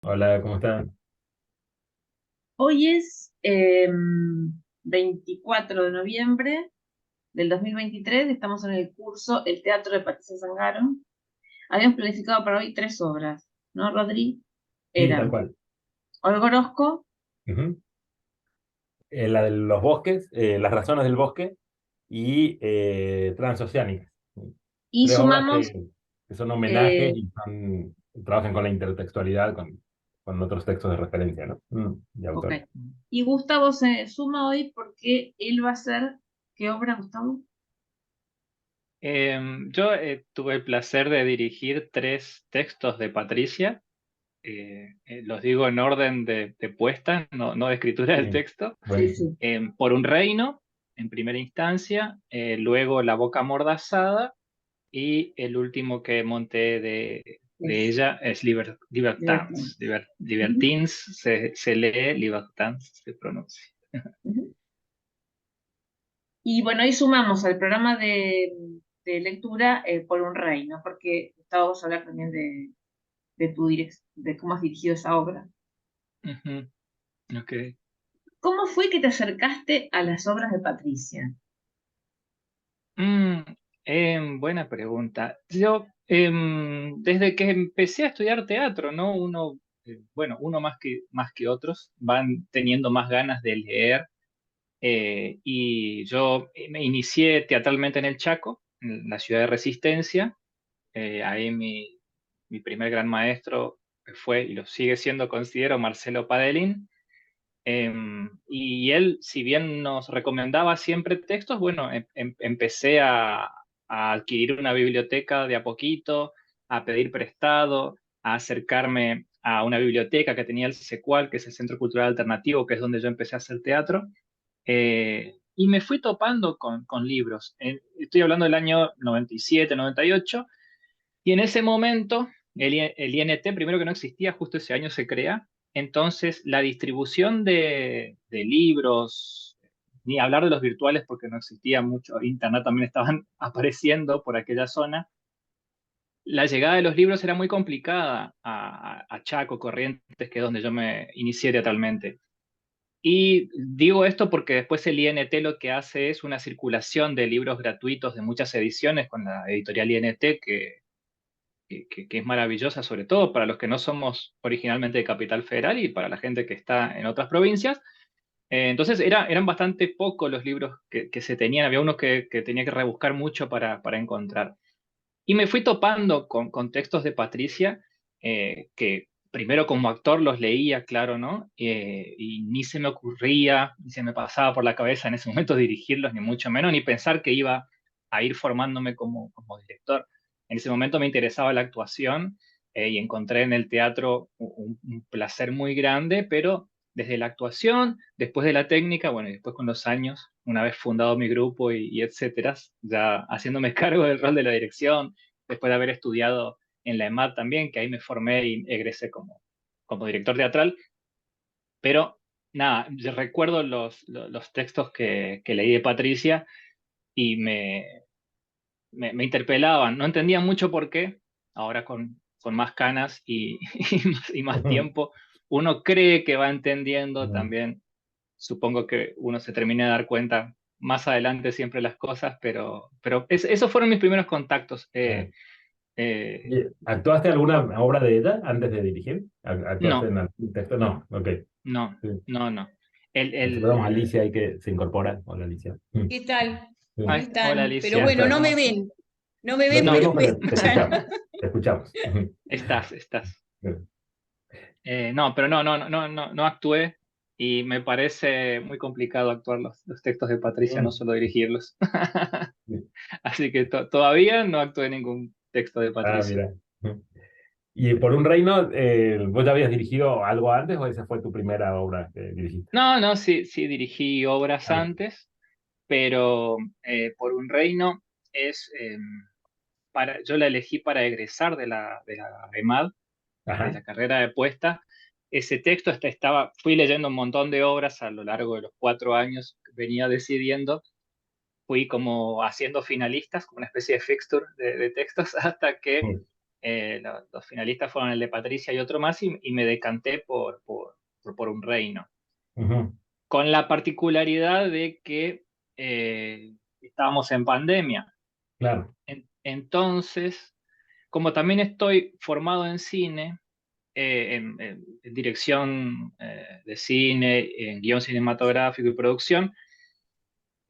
Hola, ¿cómo están? Hoy es 24 de noviembre del 2023. Estamos en el curso El Teatro de Patricia Zangaro. Habíamos planificado para hoy tres obras, ¿no, Rodri? Sí, tal Eran cual. Olga Orozco Ujú. La de los bosques, las razones del bosque y transoceánicas. y Tres obras sumamos, que son homenajes eh, y trabajan con la intertextualidad, con otros textos de referencia, ¿no? De ok. autores. Y Gustavo se suma hoy porque él va a hacer, ¿qué obra, Gustavo? Yo tuve el placer de dirigir tres textos de Patricia. Los digo en orden de puesta, no de escritura del Sí, texto. Sí, buenísimo. sí. Por un reino, en primera instancia, luego La boca amordazada, y el último que monté de Es ella es divertido. Libertins. Ujú, Libertins se lee, Libertins se pronuncia. ujú. Y bueno, ahí sumamos al programa de lectura por un reino, porque Gustavo vamos a hablar también de cómo has dirigido esa obra. Ujú, ok. ¿Cómo fue que te acercaste a las obras de Patricia? Mm, buena pregunta. Yo, desde que empecé a estudiar teatro, ¿no? Uno más que otros, van teniendo más ganas de leer. Y yo me inicié teatralmente en el Chaco, en la ciudad de Resistencia. Ahí mi primer gran maestro fue, y lo sigue siendo, considero, Marcelo Padelín. Y él, si bien nos recomendaba siempre textos, bueno, empecé a adquirir una biblioteca de a poquito, a pedir prestado, a acercarme a una biblioteca que tenía el SECUAL, que es el Centro Cultural Alternativo, que es donde yo empecé a hacer teatro. Y me fui topando con libros. Estoy hablando del año 97, 98, y en ese momento, el INT, primero que no existía, justo ese año se crea. Entonces, la distribución de libros, ni hablar de los virtuales porque no existía mucho, internet también estaban apareciendo por aquella zona. La llegada de los libros era muy complicada a Chaco, Corrientes, que es donde yo me inicié teatralmente. Y digo esto porque después el INT lo que hace es una circulación de libros gratuitos de muchas ediciones con la editorial INT, que es maravillosa, sobre todo para los que no somos originalmente de Capital Federal y para la gente que está en otras provincias. Entonces eran bastante pocos los libros que se tenían, había unos que tenía que rebuscar mucho para encontrar. Y me fui topando con textos de Patricia, que primero como actor los leía, claro, ¿no? Y ni se me ocurría, ni se me pasaba por la cabeza en ese momento dirigirlos, ni mucho menos, ni pensar que iba a ir formándome como director. En ese momento me interesaba la actuación, y encontré en el teatro un placer muy grande, pero desde la actuación, después de la técnica, bueno, y después con los años, una vez fundado mi grupo y etcétera, ya haciéndome cargo del rol de la dirección, después de haber estudiado en la EMAD también, que ahí me formé y egresé como director teatral. Pero nada, yo recuerdo los textos que leí de Patricia y me interpelaban. No entendía mucho por qué, ahora con más canas y más Ujú. tiempo, uno cree que va entendiendo Mm, también. Supongo que uno se termina de dar cuenta más adelante siempre las cosas, pero esos fueron mis primeros contactos. claro. Eh, ¿Y actuaste alguna obra de ella antes de dirigir? ¿Actuaste no, en algún texto? No, ok. no, Sí. no, no. El, Saludamos a el, Alicia ahí que se incorpora. Hola, Alicia. ¿Qué tal? ¿Cómo Sí. Ay, hola están? Pero ¿Cómo Alicia, bueno, no estás? ¿cómo me estás? ven. No me No ven, te No, pero vemos, me pero te escuchan. escuchamos. Te escuchamos. estás. No, pero no actué, y me parece muy complicado actuar los textos de Patricia, no Mm. solo dirigirlos. Sí. Así que todavía no actué ningún texto de Ah, Patricia. mira. Y por un reino, ¿vos ya habías dirigido algo antes o esa fue tu primera obra que dirigiste? No, no, sí dirigí obras Ah, bien. antes, pero Por un reino es, yo la elegí para egresar de la EMAD, de Ajá. la carrera de puesta. Ese texto fui leyendo un montón de obras a lo largo de los 4 años que venía decidiendo, fui como haciendo finalistas, como una especie de fixture de textos, hasta que Mm. Los finalistas fueron el de Patricia y otro más, y me decanté por Un Reino. Ujú. Con la particularidad de que estábamos en pandemia. Claro. Entonces, como también estoy formado en cine, en dirección de cine, en guión cinematográfico y producción,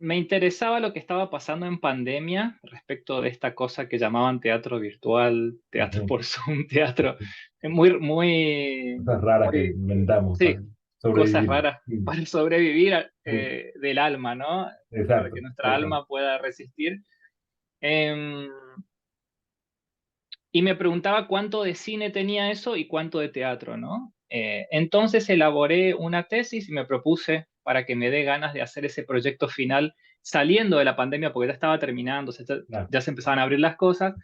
me interesaba lo que estaba pasando en pandemia respecto de esta cosa que llamaban teatro virtual, teatro Ujú. por Zoom, teatro muy, muy, Cosas raras que muy, inventamos sí, para cosas sobrevivir. raras Sí, para sobrevivir sí, del alma, ¿no? Para que exacto, nuestra tal cual. alma pueda resistir. Em, y me preguntaba cuánto de cine tenía eso y cuánto de teatro, ¿no? Entonces elaboré una tesis y me propuse para que me dé ganas de hacer ese proyecto final saliendo de la pandemia, porque ya estaba terminando, Claro. ya se empezaban a abrir las cosas,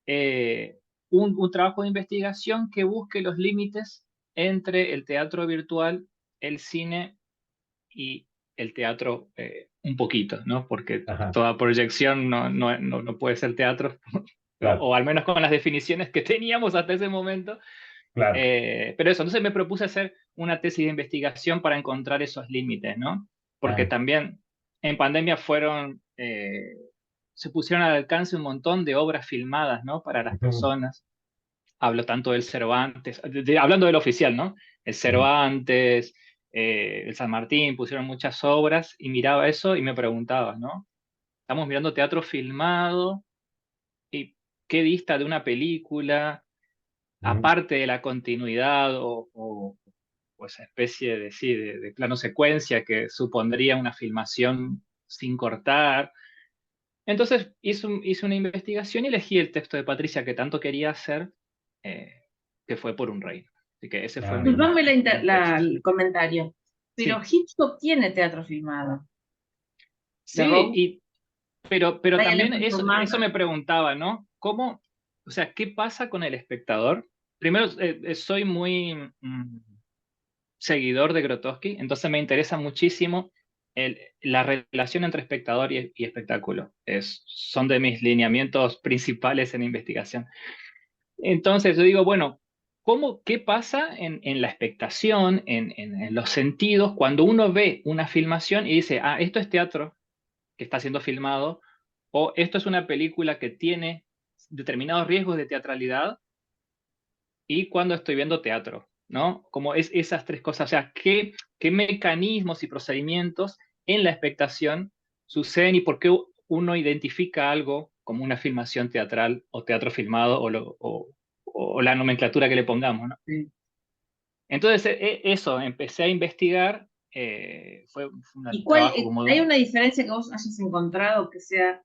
eh, un trabajo de investigación que busque los límites entre el teatro virtual, el cine y el teatro un poquito, ¿no? Porque Ajá, toda proyección no puede ser teatro, claro, o al menos con las definiciones que teníamos hasta ese momento. claro. Pero eso, entonces me propuse hacer una tesis de investigación para encontrar esos límites, ¿no? Porque Ah, también en pandemia se pusieron al alcance un montón de obras filmadas, ¿no? Para las ujú, personas. Hablo tanto del Cervantes, hablando del oficial, ¿no? El ujú, Cervantes, el San Martín, pusieron muchas obras y miraba eso y me preguntaba, ¿no? Estamos mirando teatro filmado y qué dista de una película, ujú. aparte de la continuidad o esa especie de, sí, de plano secuencia que supondría una filmación sin cortar. Entonces hice una investigación y elegí el texto de Patricia que tanto quería hacer, eh, que fue Por un Reino. Así que ese fue Ah, bien. Disculpame mi tesis. el comentario, pero Sí, Hitchcock tiene teatro filmado. The sí, Road, pero Dial también of Thomas. eso me preguntaba, ¿no? ¿Cómo, o sea, qué pasa con el espectador? Primero, soy muy seguidor de Grotowski, entonces me interesa muchísimo la relación entre espectador y espectáculo. Son de mis lineamientos principales en investigación. Entonces yo digo, bueno, ¿qué pasa en la expectación, en los sentidos, cuando uno ve una filmación y dice, ah, esto es teatro que está siendo filmado, o esto es una película que tiene determinados riesgos de teatralidad, y cuando estoy viendo teatro, ¿no? Como es esas tres cosas, o sea, qué mecanismos y procedimientos en la expectación suceden y por qué uno identifica algo como una filmación teatral o teatro filmado o la nomenclatura que le pongamos, ¿no? Sí. Entonces, eso, empecé a investigar, fue ¿Y un cuál, trabajo como hay una diferencia que vos hayas encontrado que sea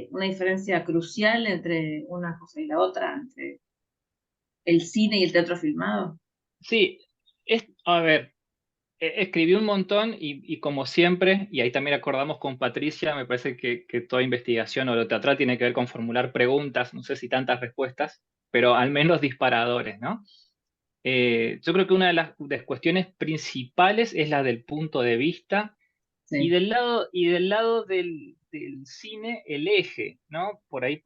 una diferencia crucial entre una cosa y la otra, entre el cine y el teatro filmado? sí, a ver, escribí un montón y como siempre, y ahí también acordamos con Patricia, me parece que toda investigación o lo teatral tiene que ver con formular preguntas, no sé si tantas respuestas, pero al menos disparadores, ¿no? Yo creo que una de las cuestiones principales es la del punto de vista Sí. y del lado del cine, el eje, ¿no? Por ahí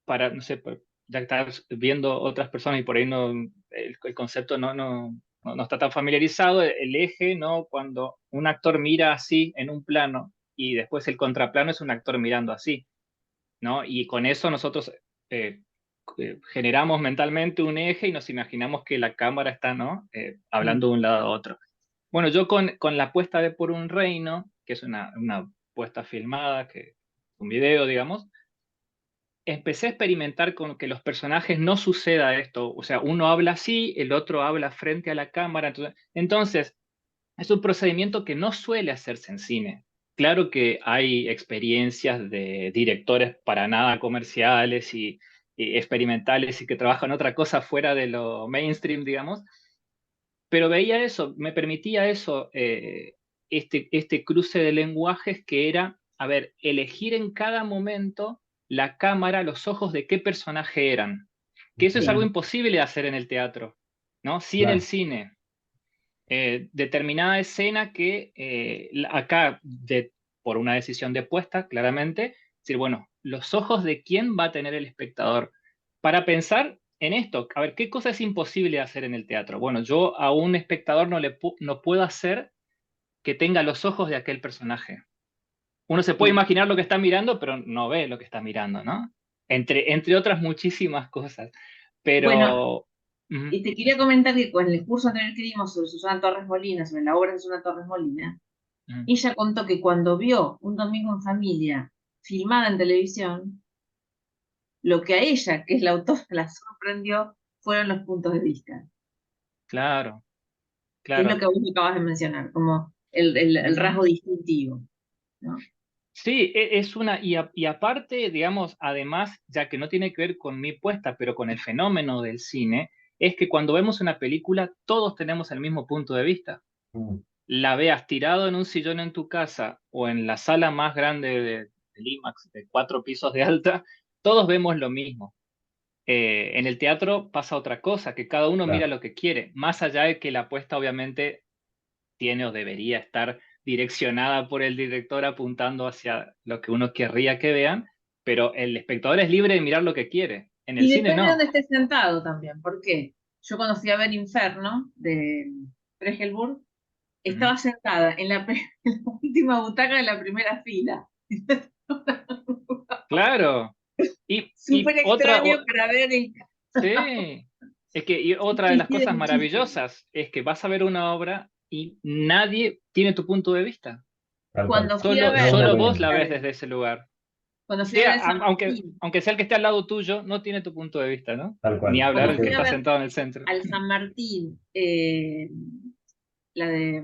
no sé, ya que estás viendo otras personas y por ahí el concepto no está tan familiarizado, el eje, ¿no? Cuando un actor mira así en un plano y después el contraplano es un actor mirando así, ¿no? Y con eso nosotros eh, generamos mentalmente un eje y nos imaginamos que la cámara está, ¿no? Mm. Hablando de un lado a otro. Bueno, yo con la puesta de Por un Reino, que es una puesta filmada, un video, digamos, empecé a experimentar con que los personajes no suceda esto, o sea, uno habla así, el otro habla frente a la cámara, entonces es un procedimiento que no suele hacerse en cine. Claro que hay experiencias de directores para nada comerciales y experimentales y que trabajan otra cosa fuera de lo mainstream, digamos, pero veía eso, me permitía eso, este cruce de lenguajes que era, a ver, elegir en cada momento la cámara, los ojos de qué personaje eran. Que eso es algo Bien. imposible de hacer en el teatro, ¿no? Sí en el Claro. cine. Determinada escena que acá, por una decisión de puesta, claramente, decir, bueno, los ojos de quién va a tener el espectador. para pensar en esto. A ver, ¿qué cosa es imposible de hacer en el teatro? Bueno, yo a un espectador no puedo hacer que tenga los ojos de aquel personaje. Uno se puede Sí. imaginar lo que está mirando, pero no ve lo que está mirando, ¿no? Entre otras muchísimas cosas. Bueno, Pero... ujú, y te quería comentar que con el curso anterior que dimos sobre Susana Torres Molina, sobre la obra de Susana Torres Molina, ujú. ella contó que cuando vio Un domingo en familia filmada en televisión, lo que a ella, que es la autora, la sorprendió fueron los puntos de vista, Claro, que es lo claro. que vos acabas de mencionar, como el Ujú. rasgo distintivo, ¿no? Sí, es una, y aparte, digamos, además, ya que no tiene que ver con mi puesta, pero con el fenómeno del cine, es que cuando vemos una película, todos tenemos el mismo punto de vista. Mm, La veas tirado en un sillón en tu casa o en la sala más grande del IMAX, de 4 pisos de alta, todos vemos lo mismo. En el teatro pasa otra cosa, que cada uno mira claro, lo que quiere, más allá de que la apuesta obviamente tiene o debería estar direccionada por el director apuntando hacia lo que uno querría que vean, pero el espectador es libre de mirar lo que quiere. En el Y cine depende de dónde no. estés sentado también, ¿por qué? Yo cuando fui a ver Inferno de Pregelburg, Ujú. estaba sentada en en la última butaca de la primera fila. Claro. Y Súper otra, extraño para ver el... sí, es que y otra de las Coincide cosas muchísimo. maravillosas es que vas a ver una obra y nadie tiene tu punto de vista. tal cual. Cuando fui a Solo, Es ver una la solo pena. vos la obra ves desde ese lugar. cuando fui a ver Sea, el San Martín, aunque sea el que esté al lado tuyo, no tiene tu punto de vista, ¿no? Tal Ni cual. hablar cuando el que fui a está ver sentado en el centro. al San Martín, la de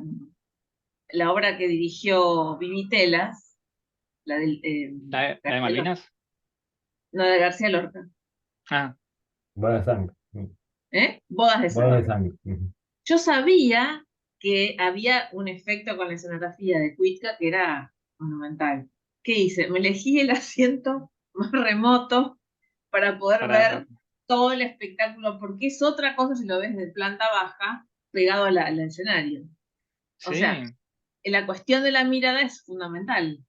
la obra que dirigió Vivi Telas, la del ¿La de García Lorca, Malvinas? no de García Lorca, Ah, Boda de sangre. ¿eh? Bodas de Boda de sangre. sangre. Ujú. Yo sabía que había un efecto con la escenografía de Cuitca que era monumental. ¿Qué hice? Me elegí el asiento más remoto para poder para ver. ver todo el espectáculo, porque es otra cosa si lo ves de planta baja pegado a al escenario. O sea, Sí, la cuestión de la mirada es fundamental.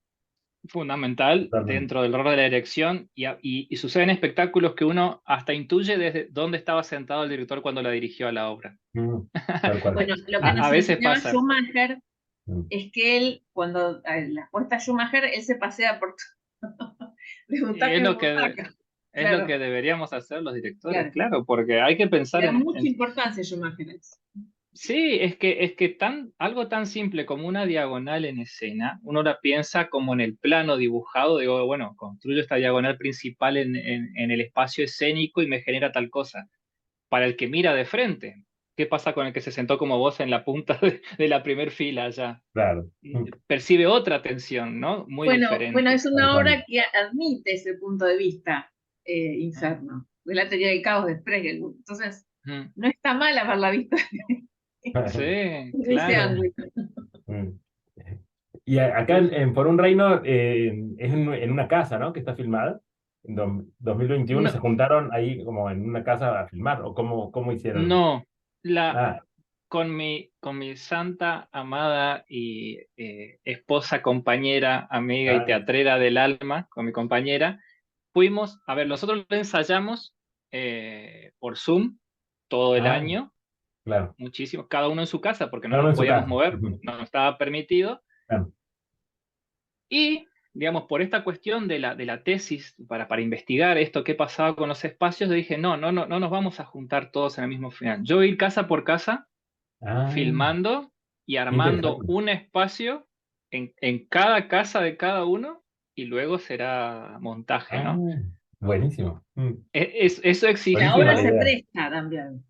fundamental Totalmente. dentro del rol de la dirección y suceden espectáculos que uno hasta intuye desde dónde estaba sentado el director cuando la dirigió a la obra. Mm, tal cual. Bueno, lo que A nos veces enseñaba pasa. Schumacher Mm. es que él, cuando la puesta Schumacher, él se pasea por de butaca Es en lo que, butaca. es lo Claro, que deberíamos hacer los directores, claro. claro, porque hay que Le pensar da mucha importancia a Schumacher. Sí, es que algo tan simple como una diagonal en escena, uno la piensa como en el plano dibujado, digo, bueno, construyo esta diagonal principal en el espacio escénico y me genera tal cosa. Para el que mira de frente, ¿qué pasa con el que se sentó como vos en la punta de la primer fila allá? Claro. Percibe otra tensión, ¿no? Muy Bueno, diferente. es Tal una cual. obra que admite ese punto de vista Mm, Inferno, de la teoría del caos de Frege. Entonces, mm. no está mal haberla visto Sí, desde ese claro. ángulo. Mm. Y acá Por un Reino es en una casa, ¿no? Que está filmada. En 2021 se No, juntaron ahí como en una casa a filmar, o cómo hicieron. no. La, Ah, con mi santa, amada y esposa, compañera, amiga y ah, teatrera del alma, con mi compañera, fuimos, a ver, nosotros lo ensayamos por Zoom todo el ah, año, claro. muchísimo, cada uno en su casa porque no Cada uno nos en su podíamos casa. mover, Ujú. no nos estaba permitido, Claro. y, digamos, por esta cuestión de la tesis, para investigar esto, qué pasaba con los espacios, yo dije, no, no, no, no nos vamos a juntar todos en el mismo final. Yo voy a ir casa por casa Ah, filmando y qué armando interesante. un espacio en cada casa de cada uno y luego será montaje, Ah, ¿no? buenísimo. Eso La Buenísima obra exigía, la se idea. presta también.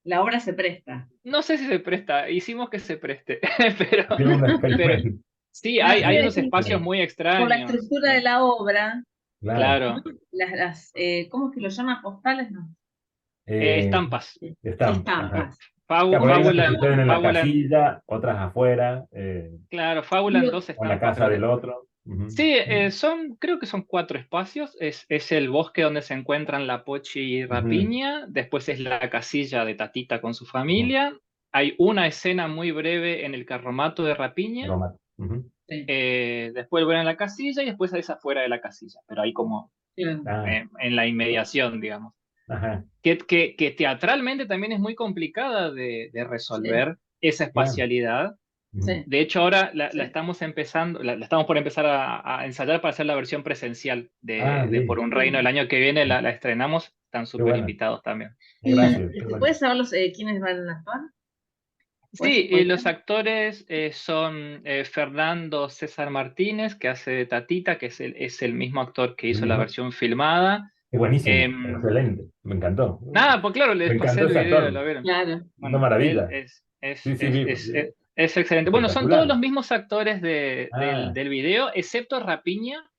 La obra se presta. no sé si se presta, hicimos que se preste, pero, Tiene un pero experimento. sí, No, hay quiero unos decir, espacios muy por la extraños, estructura de la obra, Claro. ¿no? claro, ¿Cómo es que lo llama? ¿Postales? No. Eh, estampas, Estampas. Ajá. Estampas. Claro, porque hay unas que fábula, suceden en la fábula, casilla, otras afuera, claro, fábula en Lo- dos o en la estampas, casa creo del que. otro. Ujú. Sí, creo que son 4 espacios. Es el bosque donde se encuentran la Pochi y Ujú. Rapiña. Después es la casilla de Tatita con su Ujú. familia. Hay una escena muy breve en el carromato de Rapiña. Roma. Ujú. sí. Después vuelven a la casilla y después es afuera de la casilla. Pero hay como Claro. Ah, en la inmediación, digamos. ajá, Que teatralmente también es muy complicada de Sí, resolver esa claro. espacialidad. Ujú. sí. De hecho, ahora la Sí. estamos empezando, la estamos por empezar a ensayar para hacer la versión presencial Ah, de Por bien. un Reino. El año que viene la estrenamos, están Qué súper bueno. invitados también. ¿Y Gracias. Qué se bueno. puede saber quiénes van a actuar? ¿Puedes Sí, spoiler? los actores son Fernando César Martínez, que hace de Tatita, que es el mismo actor que El hizo la mismo. versión filmada. Es buenísimo. Em, Excelente. Me encantó. Nada, pues claro, Me les pasé encantó el ese video, actor. ¿lo vieron? Claro. Una Bueno, él maravilla. Sí, sí, vi. es excelente. Bueno, son todos Espectacular. los mismos actores Ah, del video, excepto Rapiña, ajá.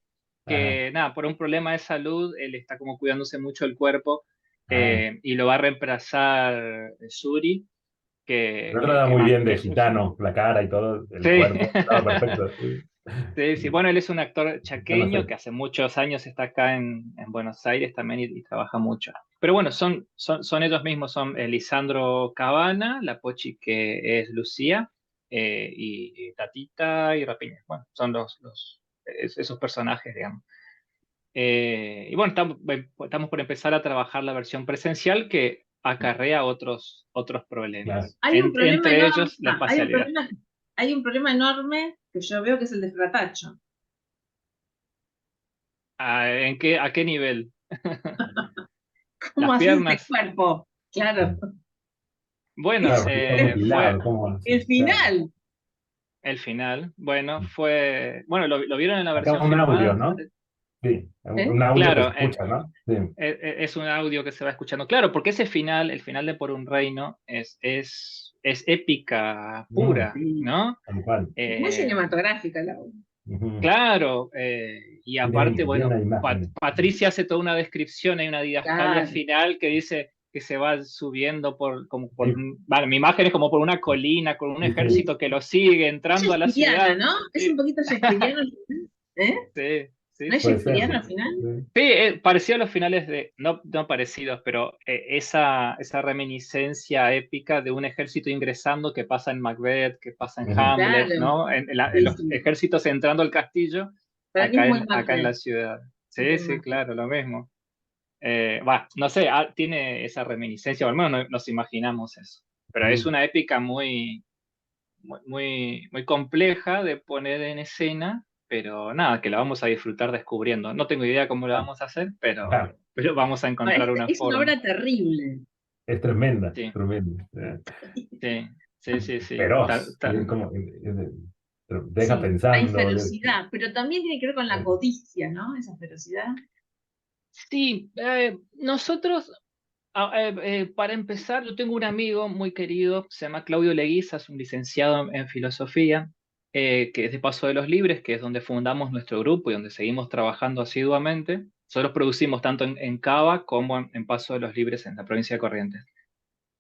que nada, por un problema de salud, él está como cuidándose mucho el cuerpo Ah. y lo va a reemplazar Suri, El otro era que muy nada, bien de gitano, la cara y todo, el sí. cuerpo. Estaba perfecto. Sí. Sí, sí. Bueno, él es un actor Ya lo chaqueño sé. que hace muchos años está acá en Buenos Aires también y trabaja mucho. Pero bueno, son ellos mismos, son Lisandro Cabana, la Pochi que es Lucía, y Tatita y Rapiña. Bueno, son esos personajes, digamos. Y bueno, estamos por empezar a trabajar la versión presencial que acarrea otros Claro. problemas, Hay un problema entre enorme, ellos la espacialidad. hay un problema enorme que yo veo que es el de Fratacho. ¿A qué nivel? ¿Cómo Las haces ese piernas. cuerpo? Claro. Bueno, Claro, porque está fue mutilado, ¿cómo hace? El Claro. final. el final. Bueno, bueno, lo vieron en la Acá versión un audio, filmada. ¿no? Sí, ¿Eh? un audio que se Claro, escucha, ¿no? Sí. es un audio que se va escuchando. Claro, porque ese final, el final de Por un Reino, es épica pura, Sí. ¿no? Tal cual. Es muy Eh, cinematográfica la obra. Ujú. claro, y aparte, Llena bueno, de imágenes. Patricia hace toda una descripción, hay una didascalia Claro. final que dice que se va subiendo Sí, vale, mi imagen es como por una colina, con un sí, sí. ejército que lo sigue Es entrando a la shakespeariana, ciudad. ¿no? Es un Sí, poquito shakespeariano al final. ¿Eh? sí, sí, ¿No es sí, Puede sí, ser. shakespeariano sí. al final? Sí. Sí, parecido a los finales no parecidos, pero esa reminiscencia épica de un ejército ingresando que pasa en Macbeth, que pasa en Ujú. Hamlet, Claro. ¿no? En Sí, los sí. ejércitos entrando al castillo, Para mí es muy acá en la Macbeth. ciudad. Sí, Muy sí, Macbeth. claro, lo mismo. No sé, tiene esa reminiscencia, o al menos nos imaginamos eso. Pero es Sí. una épica muy compleja de poner en escena, pero nada, que la vamos a disfrutar descubriendo. No tengo idea cómo la vamos a hacer, Ajá. pero vamos a Ahora, encontrar una es una forma. obra terrible. Es tremenda, Sí, tremenda. sí, sí, sí, sí. Feroz. Es como, te deja Sí, hay pensando. ferocidad, pero también tiene que ver con la codicia, ¿no? Esa ferocidad. Sí, nosotros, para empezar, yo tengo un amigo muy querido, se llama Claudio Leguiza, es un licenciado en filosofía, que es de Paso de los Libres, que es donde fundamos nuestro grupo y donde seguimos trabajando asiduamente. Nosotros producimos tanto en Cava como en Paso de los Libres en la provincia de Corrientes.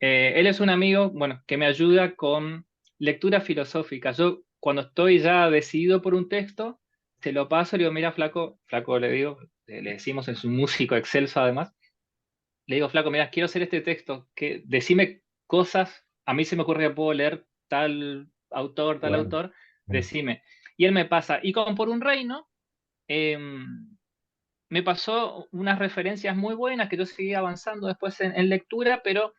Él es un amigo, bueno, que me ayuda con lectura filosófica. Yo, cuando estoy ya decidido por un texto, se lo paso y le digo, mira, flaco le digo, le decimos, es un músico excelso además, le digo, flaco, mira, quiero hacer este texto, que decime cosas, a mí se me ocurre que puedo leer tal Bueno. autor, decime. Y él me pasa, y como por un reino, eh, me pasó unas referencias muy buenas que yo seguí avanzando después en lectura, pero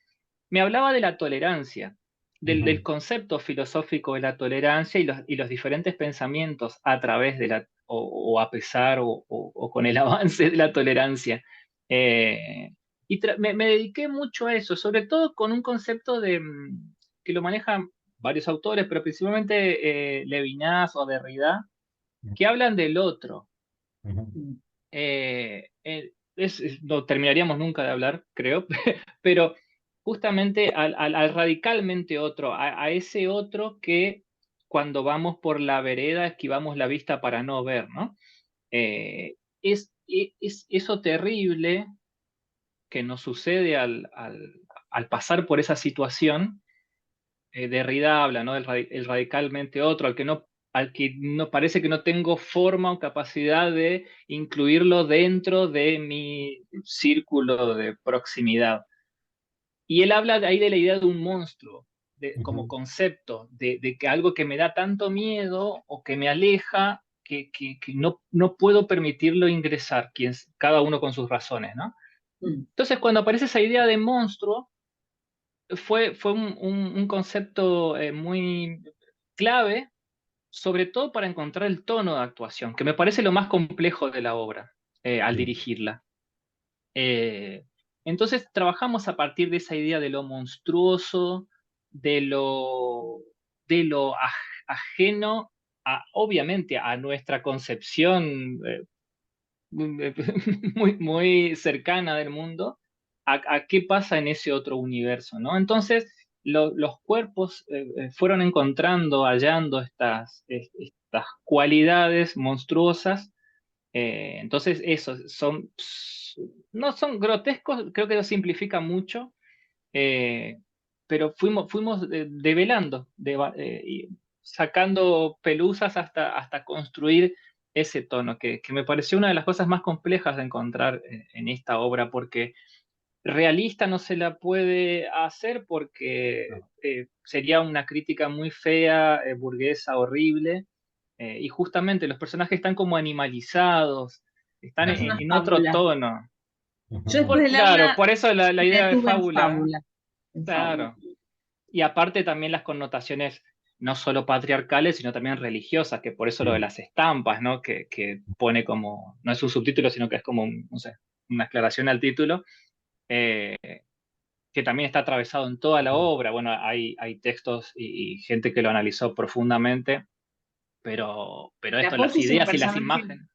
me hablaba de la tolerancia, del Ujú. concepto filosófico de la tolerancia y los diferentes pensamientos a través o a pesar o con el avance de la tolerancia. Eh, me dediqué mucho a eso, sobre todo con un concepto que lo manejan varios autores, pero principalmente Levinas o Derrida, que hablan del otro. Ujú. No terminaríamos nunca de hablar, creo, pero justamente al radicalmente otro, a ese otro que cuando vamos por la vereda esquivamos la vista para no ver, ¿no? Es eso terrible que nos sucede al pasar por esa situación. Derrida habla, ¿no? El radicalmente otro, al que no parece que no tengo forma o capacidad de incluirlo dentro de mi círculo de proximidad. Y él habla ahí de la idea de un monstruo, como Ujú. concepto, de que algo que me da tanto miedo o que me aleja que no puedo permitirlo ingresar, cada uno con sus razones, ¿no? Mm. Entonces, cuando aparece esa idea de monstruo, fue un concepto muy clave, sobre todo para encontrar el tono de actuación, que me parece lo más complejo de la obra al Sí. dirigirla. Eh, entonces trabajamos a partir de esa idea de lo monstruoso, de lo, ajeno, obviamente, a nuestra concepción muy cercana del mundo, a qué pasa en ese otro universo, ¿no? Entonces, los cuerpos fueron encontrando, hallando estas cualidades monstruosas. Entonces, eso, no son grotescos, creo que lo simplifica mucho, eh, pero fuimos develando, y sacando pelusas hasta construir ese tono, que me pareció una de las cosas más complejas de encontrar en esta obra, porque realista no se la puede hacer porque No. sería una crítica muy fea, burguesa, horrible, y justamente los personajes están como animalizados, están Es una en otro fábula. tono. Yo Ujú. después de Claro, leerla por eso la me idea de detuve en fábula, fábula. En fábula. claro. Y aparte también las connotaciones no solo patriarcales, sino también religiosas, que por eso lo de Sí. las estampas, ¿no? Que pone como, no es un subtítulo, sino que es como, no sé, una aclaración al título, eh, que también está atravesado en toda la obra. Bueno, hay textos y gente que lo analizó profundamente, pero La esto, las Pochi es un ideas y las personaje, imágenes.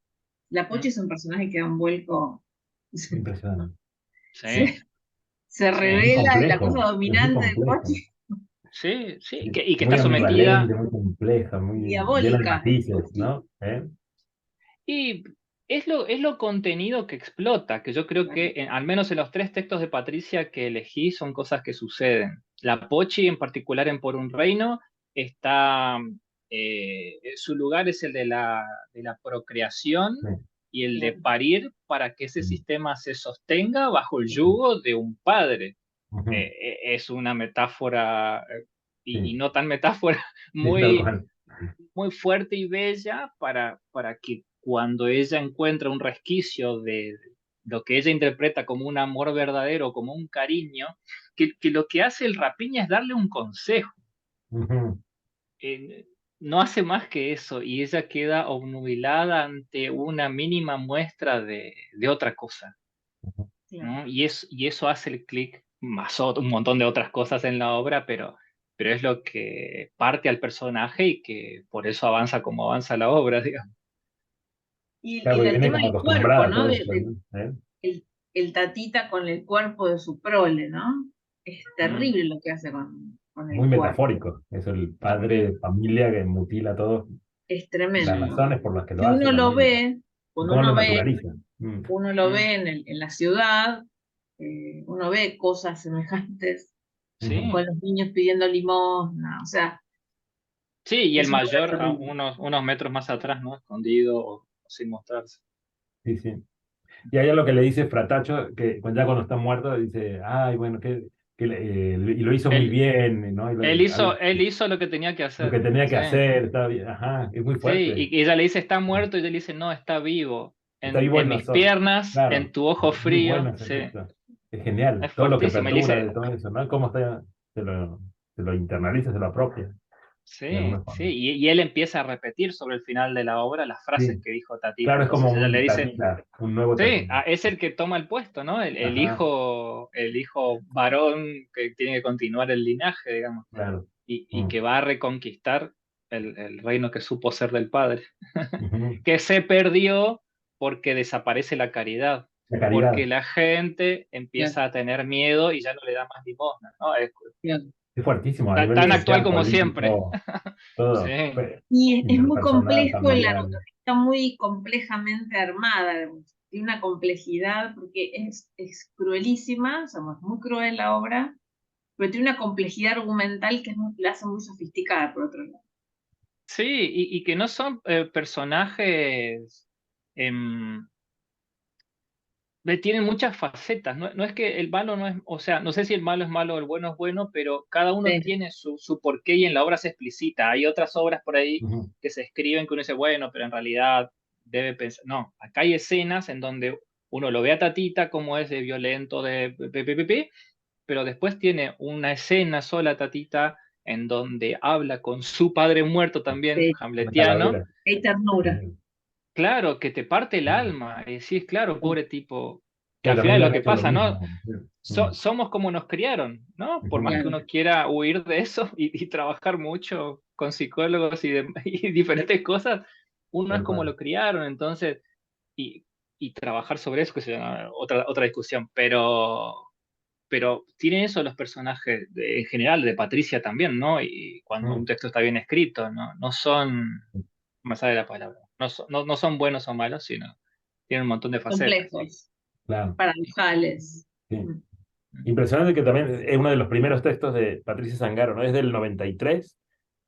la ¿Mm? Pochi es un personaje que da un vuelco, Impresionante. Sí, se, se sí, Muy revela, es la cosa complejo, es muy dominante de complejo. Pochi, sí, sí, Sí. y que está Muy sometida. ambivalente, muy compleja, muy llena de diabólica, matices, Pochi. ¿no? ¿Eh? Y es lo contenido que explota, que yo creo que al menos en los tres textos de Patricia que elegí son cosas que suceden. La Pochi en particular en Por un Reino está, su lugar es el de la procreación Sí. y el de Claro. parir para que ese Mm. sistema se sostenga bajo el yugo de un padre. Ujú. Es una metáfora, y Sí, no tan metáfora, sí, tal muy cual. muy fuerte y bella para que cuando ella encuentra un resquicio de lo que ella interpreta como un amor verdadero, como un cariño, que lo que hace el Rapiña es darle un consejo. Ujú. Eh, no hace más que eso y ella queda obnubilada ante una mínima muestra de otra cosa, Claro. ¿no? Y eso hace el clic, más un montón de otras cosas en la obra, pero es lo que parte al personaje y que por eso avanza como avanza la obra, digamos. Y Claro, porque el viene tema como del cuerpo, acostumbrada a ¿no? todo eso, ¿no? ¿Eh? El tatita con el cuerpo de su prole, ¿no? Es Mm, terrible lo que hace con Muy el cuerpo. metafórico. Es el padre también. de familia que mutila a todos. Es Las tremendo. razones por las que lo Si hace uno lo también. ve, Y cuando cómo lo naturaliza. Mm. uno lo Mm, ve en la ciudad, uno ve cosas semejantes Ujú. sí, con los niños pidiendo limosna, o sea, sí, y el es una obra mayor a terrible. unos metros más atrás, ¿no? Escondido o sin mostrarse. Sí, sí. Y hay algo que le dice Fratacho, que ya cuando está muerto, dice, ay, bueno, y lo hizo muy Él, bien, ¿no? él hizo, él hizo lo que tenía que Lo que hacer. tenía que Sí, hacer, está bien, ajá, es muy sí, fuerte. y ella le dice, está muerto, y él dice, no, está vivo. Está En, vivo en en mis nosotros. piernas, en Claro, tu ojo muy bueno frío, ese sí, texto. Es genial. es Todo lo que fuertísimo. Él perdura dice, de todo eso, ¿no? Cómo está, se lo internaliza, se lo apropia, de sí, alguna sí, forma. y él empieza a repetir sobre el final de la obra las frases Sí, que dijo Tatita. claro, es como Entonces ella le un dice, tatita, un nuevo sí, tatita. es el que toma el puesto, ¿no? El Ajá, hijo, el hijo varón que tiene que continuar el linaje, digamos, claro. y Mm. que va a reconquistar el reino que supo ser del padre, Ujú. que se perdió porque desaparece la caridad, La porque caridad. la gente Claro, empieza a tener miedo y ya no le da más limosna, ¿no? Es claro. Es fuertísimo a tan, nivel tan actual social, como siempre. político, todo. Sí, Y es muy Interpersonal complejo, también. está muy complejamente armada, tiene una complejidad porque es cruelísima, o sea, es muy cruel la obra, pero tiene una complejidad argumental que la hace muy sofisticada, por otro lado. sí, y que no son personajes em, tienen muchas facetas, no es que el malo no es, o sea, no sé si el malo es malo o el bueno es bueno, pero cada uno Sí, tiene su porqué y en la obra se explicita. Hay otras obras por ahí Ujú. que se escriben que uno dice, bueno, pero en realidad debe pensar, no, acá hay escenas en donde uno lo ve a Tatita como es de violento, de pp, pero después tiene una escena sola Tatita en donde habla con su padre muerto también, sí, Una hamletiano. calavera. hay ternura. Ujú. Claro, que te parte el Ujú. alma. Y sí, claro, Sí, pobre tipo. Que Que al final también es le lo han que hecho lo pasa, ¿no? mismo. Ujú. Somos como nos criaron, ¿no? Por más Ujú. que claro, uno quiera huir de eso y trabajar mucho con psicólogos y diferentes cosas, uno es Tal como cual. lo criaron, entonces, y, y trabajar sobre eso, que es otra discusión, pero tiene eso los personajes en general, de Patricia también, ¿no? Y cuando un Ujú. texto está bien escrito, ¿no? No son, más allá de la palabra, no son buenos o malos, sino tienen un montón de facetas. complejos, Claro. paradojales. Sí. Impresionante que también es uno de los primeros textos de Patricia Zangaro, ¿no? Es del 93.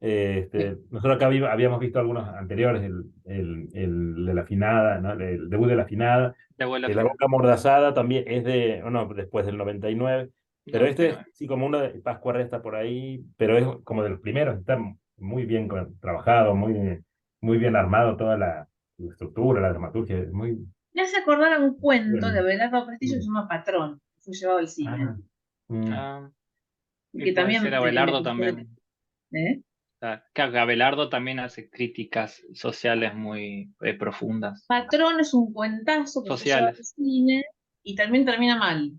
Sí, Nosotros acá habíamos visto algunos anteriores, el de la afinada, ¿no? El debut de la afinada. de abuela La final. boca amordazada también es de, no, después del 99. Pero este es 99. sí como uno de Pascua Resta por ahí, pero es como de los primeros, está muy bien trabajado, muy bien armado toda la estructura, la dramaturgia, es muy Me hace acordar a un cuento de bueno. Abelardo Castillo que se Mm. llama Patrón, que fue llevado al cine, Ah, mm, Ah, y y que puede ser también tenía una Abelardo historia, también. ¿eh? Claro, que Abelardo también hace críticas sociales muy profundas. Patrón es un cuentazo que fue llevado al Sociales. cine y también termina mal,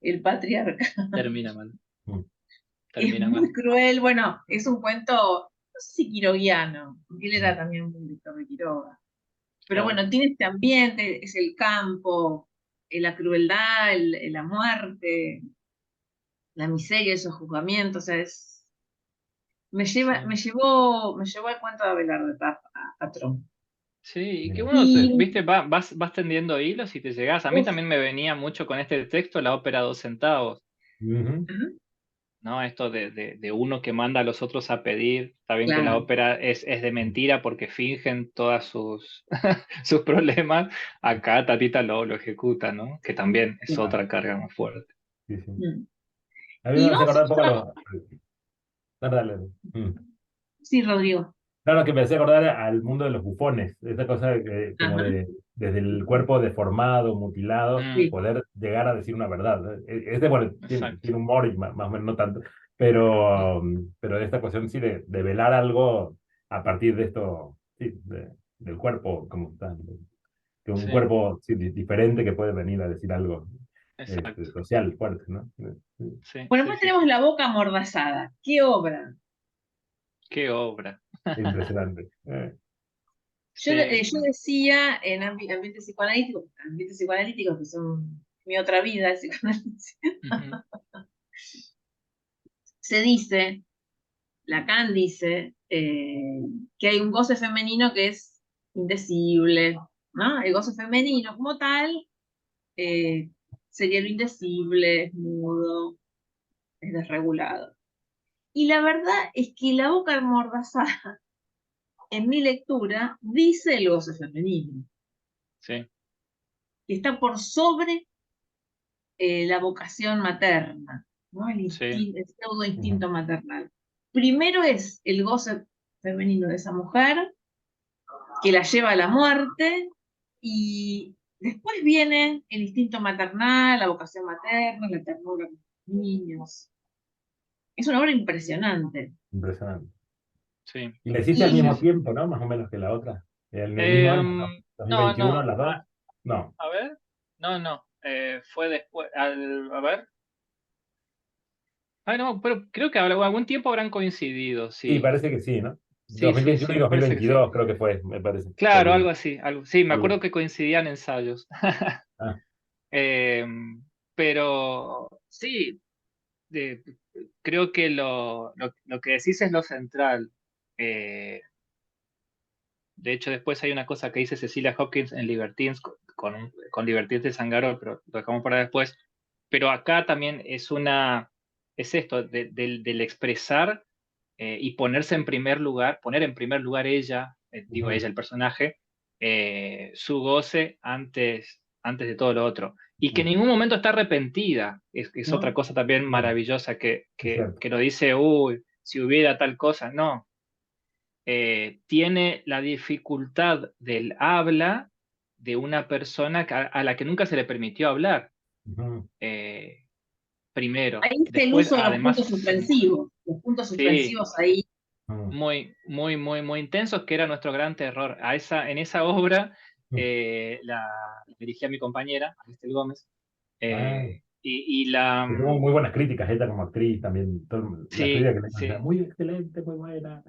el patriarca. Termina mal. mm, Es Termina muy mal. cruel, bueno, es un cuento, no sé si quiroguiano, porque él era mm, también un lector de Quiroga. Pero Claro. bueno, tiene este ambiente, es el campo, la crueldad, la muerte, la miseria, esos juzgamientos, o sea, Sí. me llevó al cuento de Abelardo, Patrón. Sí, y que mira. uno, Y viste, vas tendiendo hilos y te llegás. A mí uf, también me venía mucho con este texto la ópera 2 centavos, Ujú. ajá, ¿no? Esto de uno que manda a los otros a pedir. Está bien que la claro, ópera es de mentira porque fingen todas sus problemas. Acá Tatita lo ejecuta, ¿no? Que también es Ah, otra carga más fuerte. sí, sí. mm. A mí me Y hace vamos acordar un poco a a... los. Dale, dale. Sí, Rodrigo. Claro que me hace acordar al mundo de los bufones, esa cosa de como Ajá, de desde el cuerpo deformado, mutilado, Mm, sí, poder llegar a decir una verdad, ¿no? Este, bueno, exacto. tiene humor y más o menos no tanto, Mm, pero esta cuestión sí de velar algo a partir de esto, sí, del cuerpo, como está, que un sí, cuerpo sí, diferente que puede venir a decir algo exacto. social fuerte, ¿no? Sí, bueno, sí, después sí, tenemos sí. La boca amordazada. ¿Qué obra? Qué obra. Impresionante. Sí. Yo decía en ambientes psicoanalíticos que son mi otra vida, el psicoanálisis, Ujú, se dice, Lacan dice, que hay un goce femenino que es indecible, ¿no? El goce femenino como tal eh, sería lo indecible, es mudo, es desregulado. Y la verdad es que La boca amordazada, en mi lectura, dice el goce femenino, sí, que está por sobre la vocación materna, ¿no? sí. El pseudo Ujú. instinto maternal. Primero es el goce femenino de esa mujer, que la lleva a la muerte, y después viene el instinto maternal, la vocación materna, la ternura con los niños. Es una obra impresionante. Impresionante. Sí. Y la hiciste al Y mismo tiempo, ¿no? Más o menos que la otra. En el mismo año, ¿no? Em, no, 2021, no. las dos. No. A ver. No, no. Fue después. A ver. Ay, no, pero creo que algún tiempo habrán coincidido, Sí, sí. parece que sí, ¿no? Sí, sí, 2021 sí, y me parece que sí. 2022 creo que fue, me parece. Claro, algo así. Sí, me Algo. acuerdo que coincidían ensayos. Ah, Em, pero sí, de- creo que lo que decís es lo central. Eh, de hecho, después hay una cosa que dice Cecilia Hopkins en Libertines con Libertines de Sangaro, pero lo dejamos para después. Pero acá también es esto del expresar y ponerse en primer lugar, poner en primer lugar ella, digo ujú, ella, el personaje, su goce antes de todo lo otro. Y que en Mm. ningún momento está arrepentida. Es otra No, cosa también no, maravillosa es cierto. que no dice, uy, si hubiera tal cosa. No, tiene la dificultad del habla de una persona a la que nunca se le permitió hablar. Ujú. eh, Primero. Ahí está el Después, uso de los además, puntos suspensivos. Los puntos sí, suspensivos ahí. Mm. muy, muy, muy, muy intensos, que era nuestro gran terror. En esa obra Mm. la dirigí a mi compañera, Cristel Gómez, Ah, y la... que tuvo muy buenas críticas, ella como actriz también, la Sí, crítica que le decía, sí. muy excelente, muy buena.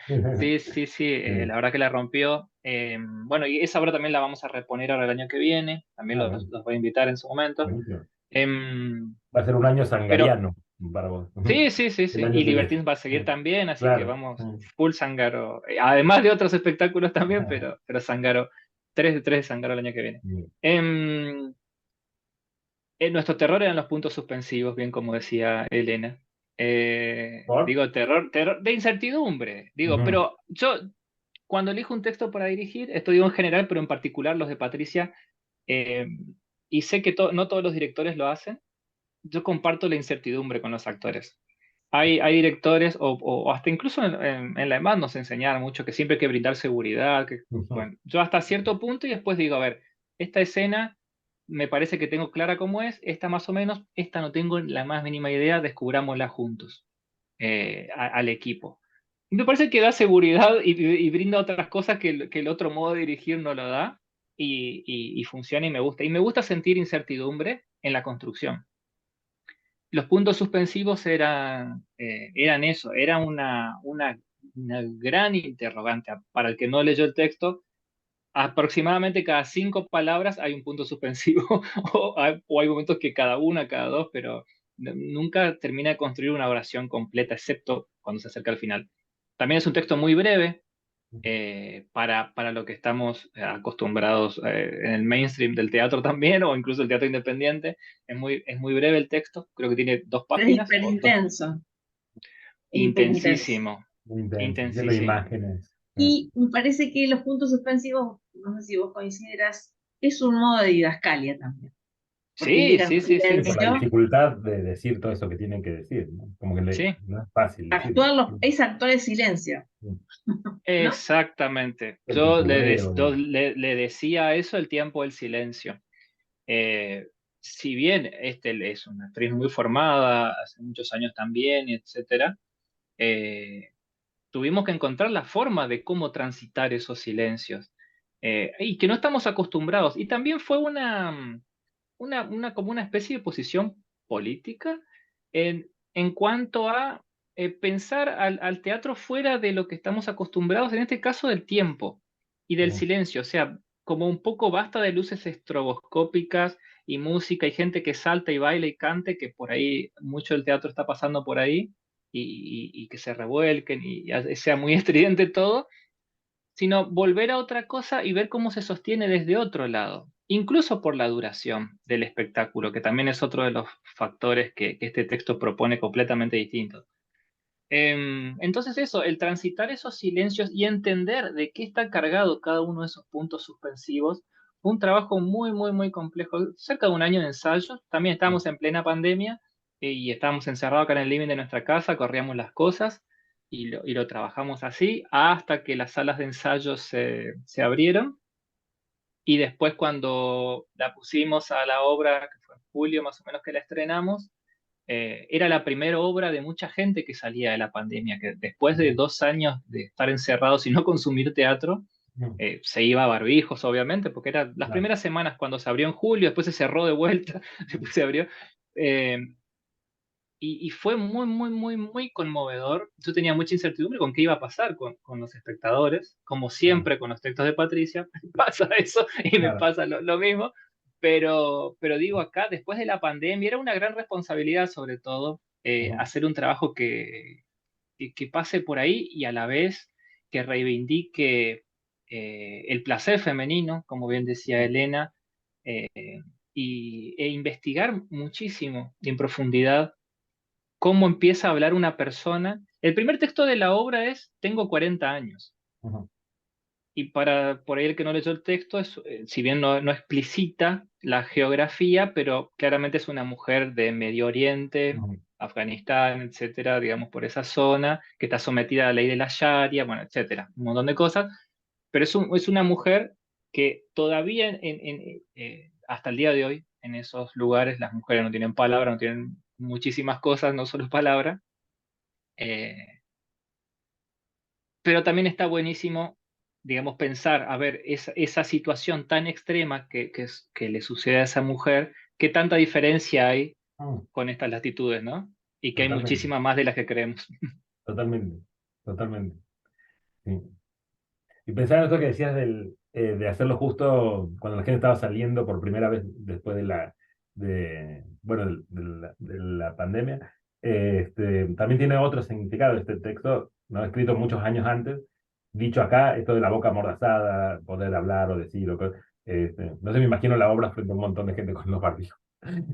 Sí. Sí, sí, sí, Sí. la verdad que la rompió. Bueno, y esa obra también la vamos a reponer ahora el año que viene, también Ah, bueno, los voy a invitar en su momento. buenísimo. Em, Va a ser un año pero sangariano para vos. sí, sí, sí, El sí, año y que viene. Libertines va a seguir también, así que Claro. vamos full Zángaro, además de otros espectáculos también, pero Zángaro, 3 de 3 de Zángaro el año que viene. Em, Nuestro terror eran los puntos suspensivos, bien como decía Elena. ¿Por? Digo, terror de incertidumbre. Digo, Ujú. pero yo cuando elijo un texto para dirigir, esto digo en general, pero en particular los de Patricia, eh, y sé que no todos los directores lo hacen, yo comparto la incertidumbre con los actores. Hay directores, o hasta incluso en la EMAD nos enseñaron mucho que siempre hay que brindar seguridad. Ujú. Bueno, yo hasta cierto punto y después digo, a ver, esta escena me parece que tengo clara cómo es, esta más o menos, esta no tengo la más mínima idea, descubrámosla juntos, al equipo. Y me parece que da seguridad y brinda otras cosas que el otro modo de dirigir no lo da y funciona y me gusta. Y me gusta sentir incertidumbre en la construcción. Los puntos suspensivos eran eso, era una gran interrogante. Para el que no leyó el texto, aproximadamente cada 5 palabras hay un punto suspensivo, o hay momentos que cada una, cada dos, pero nunca termina de construir una oración completa, excepto cuando se acerca al final. También es un texto muy breve, para lo que estamos acostumbrados en el mainstream del teatro también, o incluso el teatro independiente. Es muy breve el texto, creo que tiene 2 páginas, Es o dos, hiperintenso. Es hiperintenso. intensísimo, Muy intenso, lleno de intensísimo. imágenes. Y me parece que los puntos suspensivos, no sé si vos consideras, es un modo de didascalia también. Porque Sí, llega en sí, sí, sí, Sí, por la silencio. dificultad de decir todo eso que tienen que decir, ¿no? Como que sí, no es fácil decirlo. Actuar es actuar en silencio, ¿no? exactamente. El titubeo. Le decía eso el tiempo del silencio. Si bien es una actriz muy formada, hace muchos años también, etcétera, eh, tuvimos que encontrar la forma de cómo transitar esos silencios, y que no estamos acostumbrados. Y también fue como una especie de posición política en cuanto a pensar al teatro fuera de lo que estamos acostumbrados, en este caso del tiempo y del Mm. silencio. O sea, como un poco basta de luces estroboscópicas y música y gente que salta y baila y cante, que por ahí mucho del teatro está pasando por ahí, y que se revuelquen y sea muy estridente todo, sino volver a otra cosa y ver cómo se sostiene desde otro lado, incluso por la duración del espectáculo, que también es otro de los factores que este texto propone completamente distinto. Entonces eso, el transitar esos silencios y entender de qué está cargado cada uno de esos puntos suspensivos, fue un trabajo muy, muy, muy complejo. Cerca de un año de ensayo, también estábamos en plena pandemia, y estábamos encerrados acá en el living de nuestra casa, corríamos las cosas y lo trabajamos así hasta que las salas de ensayo se abrieron. Y después cuando la pusimos a la obra, que fue en julio más o menos que la estrenamos, era la primera obra de mucha gente que salía de la pandemia, que después de 2 años de estar encerrados y no consumir teatro, Mm. se iba a barbijos, obviamente, porque eran las Claro. primeras semanas cuando se abrió en julio, después se cerró de vuelta, después se abrió. eh, y fue muy, muy, muy, muy conmovedor. Yo tenía mucha incertidumbre con qué iba a pasar con los espectadores, como Claro. siempre con los textos de Patricia, me pasa eso y me Claro. pasa lo mismo, pero digo acá, después de la pandemia, era una gran responsabilidad sobre todo, Ujú. hacer un trabajo que pase por ahí y a la vez que reivindique el placer femenino, como bien decía Elena, eh, e investigar muchísimo y en profundidad cómo empieza a hablar una persona. El primer texto de la obra es Tengo 40 años. Ujú. y para por ahí el que no leyó el texto, si bien no explicita la geografía, pero claramente es una mujer de Medio Oriente, Ujú. Afganistán, etcétera, digamos, por esa zona, que está sometida a la ley de la Sharia, bueno, etcétera, un montón de cosas, pero es una mujer que todavía hasta el día de hoy, en esos lugares, las mujeres no tienen palabra, no tienen muchísimas cosas, no solo palabra, eh, pero también está buenísimo, digamos, pensar, a ver, esa situación tan extrema que le sucede a esa mujer, qué tanta diferencia hay Mm, con estas latitudes, ¿no? Y que hay totalmente, muchísimas más de las que creemos. totalmente, totalmente. Sí. Y pensaba en esto que decías de hacerlo justo cuando la gente estaba saliendo por primera vez después bueno, de la pandemia. También tiene otro significado este texto, ¿no? Escrito muchos años antes, dicho acá, esto de la boca amordazada, poder hablar o decir, no sé, me imagino la obra frente a un montón de gente con los barbijos.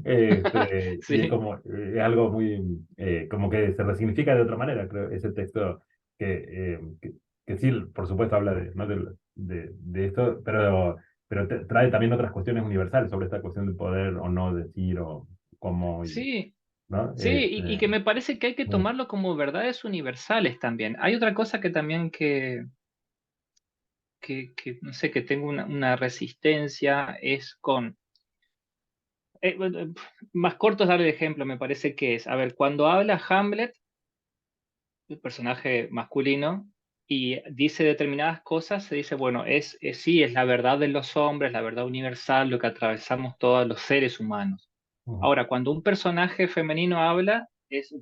Y es Sí, como, es algo muy, como que se resignifica de otra manera, creo, ese texto que sí, por supuesto habla ¿no? de esto, pero trae también otras cuestiones universales sobre esta cuestión de poder o no decir o cómo, sí, ¿no? sí, y que me parece que hay que Mm, tomarlo como verdades universales también. Hay otra cosa que también no sé, que tengo una resistencia, es con bueno, más corto es dar el ejemplo, me parece que es, a ver, cuando habla Hamlet, el personaje masculino, y dice determinadas cosas, se dice, bueno, sí, es la verdad de los hombres, la verdad universal, lo que atravesamos todos los seres humanos. mm, Ahora, cuando un personaje femenino habla, es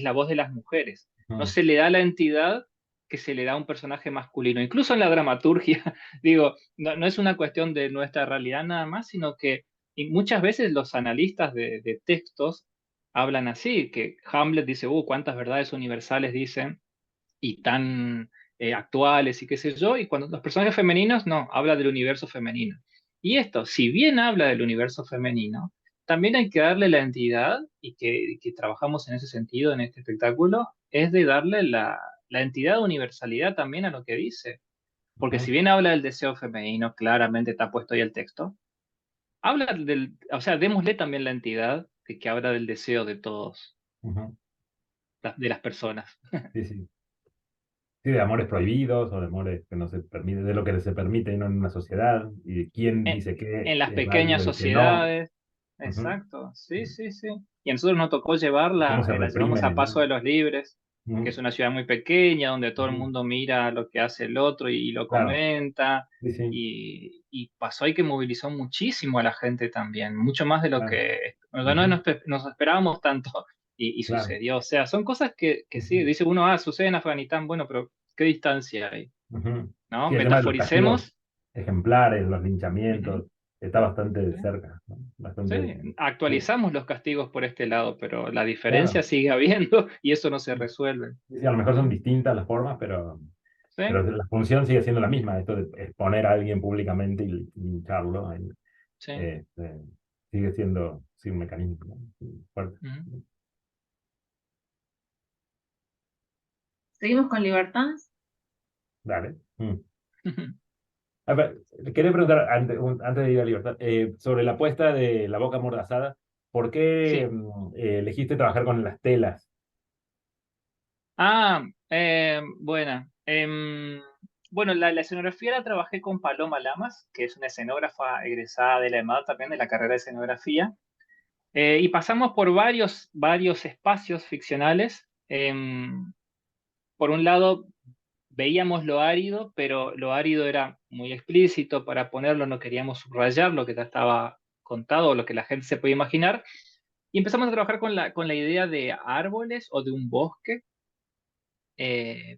la voz de las mujeres. No mm, se le da la entidad que se le da a un personaje masculino. Incluso en la dramaturgia, digo, no es una cuestión de nuestra realidad nada más, sino que y muchas veces los analistas de textos hablan así, que Hamlet dice, cuántas verdades universales dicen y tan actuales y qué sé yo, y cuando los personajes femeninos no, habla del universo femenino. Y esto, si bien habla del universo femenino, también hay que darle la entidad, y que trabajamos en ese sentido en este espectáculo, es de darle la entidad de universalidad también a lo que dice. Porque si ujú, bien habla del deseo femenino, claramente está puesto ahí el texto, habla o sea, démosle también la entidad de que habla del deseo de todos, ujú. de las personas. Sí, sí. Sí, de amores prohibidos o de amores que no se permite, de lo que se permite y no en una sociedad, y de quién En, dice que en las es válido pequeñas y que no. sociedades, Ujú. exacto, sí, sí, sí. Y a nosotros nos tocó Cómo llevarla, se la llevamos reprimen a y no. Paso de los Libres, que es Ujú, una ciudad muy pequeña, donde todo el ujú. mundo mira lo que hace el otro y lo Claro, comenta, sí, sí, y pasó y que movilizó muchísimo a la gente también, mucho más de lo claro. que no Ujú, nos esperábamos tanto, y claro. sucedió. O sea, son cosas que sí, Ujú, dice uno, sucede en Afganistán, bueno, pero ¿qué distancia hay? ujú. ¿No? Sí, el tema de los castigos Metaforicemos. ejemplares, los Ujú, linchamientos, está bastante de sí. cerca, ¿no? Sí, Bastante, sí, actualizamos los castigos por este lado, pero la diferencia claro. sigue habiendo y eso no se Sí, resuelve. sí, a lo mejor son distintas las formas, pero Sí, la función sigue siendo la misma, esto de exponer a alguien públicamente y lincharlo, sí. este, sigue siendo sí, un mecanismo, ¿no? Sí, fuerte. Ujú. Seguimos con libertad. Dale. Mm. A ver, le quería preguntar, antes de ir a Libertad, sobre la apuesta de La Boca Amordazada, ¿por qué Sí. elegiste trabajar con las telas? Buena. Bueno, la escenografía la trabajé con Paloma Lamas, que es una escenógrafa egresada de la EMAD también, de la carrera de escenografía. Y pasamos por varios espacios ficcionales. Por un lado, veíamos lo árido, pero lo árido era muy explícito para ponerlo, no queríamos subrayar lo que ya estaba contado o lo que la gente se puede imaginar. Y empezamos a trabajar con la idea de árboles o de un bosque.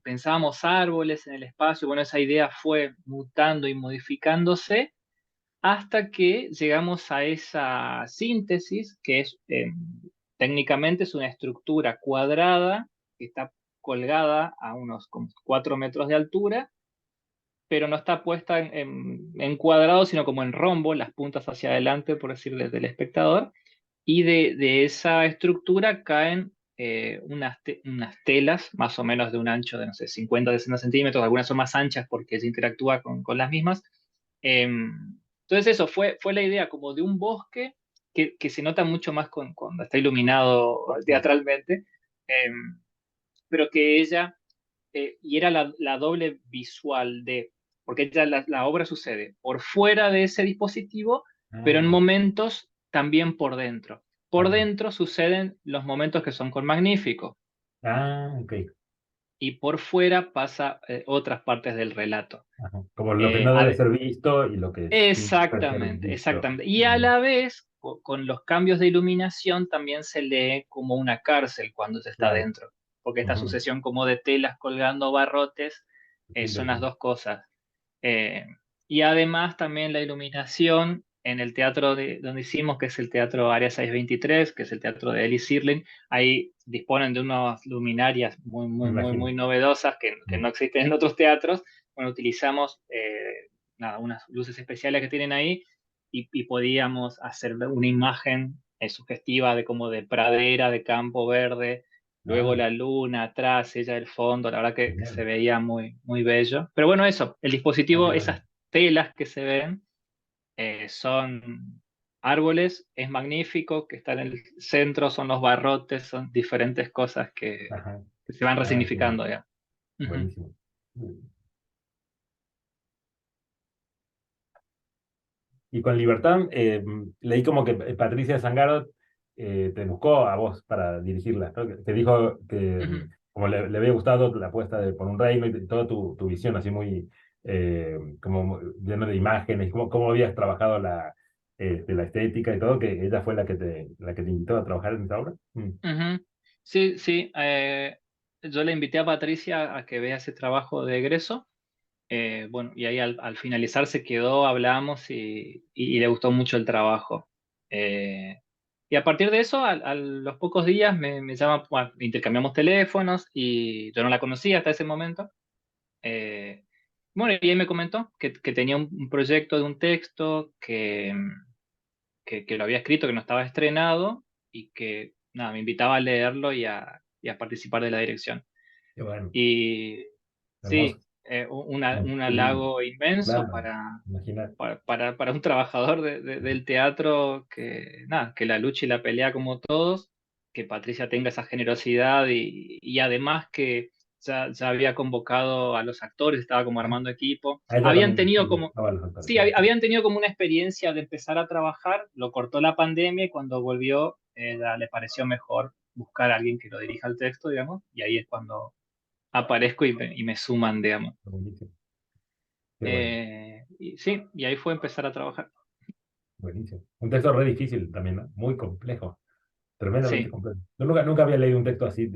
Pensábamos árboles en el espacio, bueno, esa idea fue mutando y modificándose hasta que llegamos a esa síntesis que es, técnicamente es una estructura cuadrada que está colgada a unos como 4 metros de altura, pero no está puesta en cuadrado, sino como en rombo, las puntas hacia adelante, por decir, desde el espectador, y de esa estructura caen unas telas más o menos de un ancho de, no sé, 50 60 centímetros, algunas son más anchas porque se interactúa con las mismas. Entonces eso fue la idea como de un bosque que se nota mucho más cuando está iluminado teatralmente, pero que ella, y era la doble visual de, porque ella, la obra sucede por fuera de ese dispositivo, pero en Ah, momentos también por dentro. Por ajá. dentro suceden los momentos que son con Magnífico, Ah, ok. y por fuera pasa otras partes del relato. Ajá. Como lo que Eh, no debe ade- ser visto y lo que sí puede ser Exactamente, visto. exactamente. Y a la vez, con los cambios de iluminación, también se lee como una cárcel cuando se está Claro. dentro, porque esta Ujú. sucesión como de telas colgando barrotes Qué son las interesante. dos cosas. Eh, y además también la iluminación en el teatro donde hicimos, que es el Teatro Área 623, que es el teatro de Ellie Sirling, ahí disponen de unas luminarias muy, Me muy, muy, imagino. muy novedosas que Mm. no existen en otros teatros. Bueno, utilizamos nada, unas luces especiales que tienen ahí y podíamos hacer una imagen sugestiva de como de pradera, de campo verde, luego Ah, la luna atrás, ella del fondo, la verdad que se genial. veía muy, muy bello. Pero bueno, eso, el Ah, dispositivo, claro. esas telas que se ven son árboles, es magnífico, que está en el centro, son los barrotes, son diferentes cosas Ajá. que se van Ah, qué bueno. resignificando ya. Ujú, Buenísimo. Y con Libertad, leí como que Patricia Zangaro te buscó a vos para dirigirla, ¿no? Que te dijo que ujú. como le había gustado la apuesta de Por un Reino y toda tu visión así muy como lleno de imágenes, cómo habías trabajado la estética y todo, que ella fue la que te invitó a trabajar en esa obra. Mm. Ujú. Sí, sí. Yo le invité a Patricia a que vea ese trabajo de egreso. Bueno, y ahí al finalizar se quedó, hablamos y le gustó mucho el trabajo. Y a partir de eso, a los pocos días me llama, bueno, intercambiamos teléfonos y yo no la conocía hasta ese momento. Eh, bueno, y ella me comentó que tenía un proyecto de un texto que lo había escrito, que no estaba estrenado y que nada, me invitaba a leerlo y a participar de la dirección. Qué bueno, Y hermoso. sí, un Qué lindo. halago inmenso Claro, imagínate. para un trabajador del teatro que, nada, que la lucha y la pelea como todos, que Patricia tenga esa generosidad y además que ya había convocado a los actores, estaba como armando equipo. A ella Habían también tenido le como, gustaba los actores, sí, claro. habían tenido como una experiencia de empezar a trabajar, lo cortó la pandemia y cuando volvió, ya le pareció mejor buscar a alguien que lo dirija el texto, digamos, y ahí es cuando aparezco y me suman, digamos. Buenísimo. Qué bueno. Y sí, y ahí fue empezar a trabajar. Buenísimo. Un texto re difícil también, ¿no? Muy complejo, tremendamente Sí. complejo. Yo nunca había leído un texto así.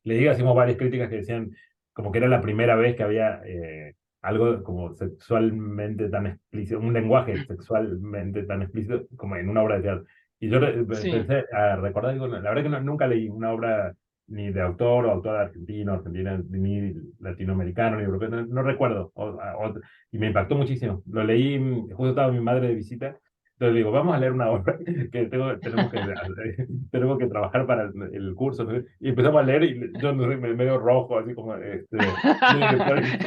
Leí, hicimos varias críticas que decían como que era la primera vez que había algo como sexualmente tan explícito, un lenguaje sexualmente tan explícito como en una obra de teatro. Y yo Sí. pensé a recordar, digo, la verdad que nunca leí una obra ni de autor o autor argentino, argentina, ni latinoamericano, ni europeo, no recuerdo. Y me impactó muchísimo. Lo leí, justo estaba mi madre de visita. Entonces digo, vamos a leer una obra que tenemos que trabajar para el curso, ¿no? Y empezamos a leer y yo no sé, medio rojo, así como,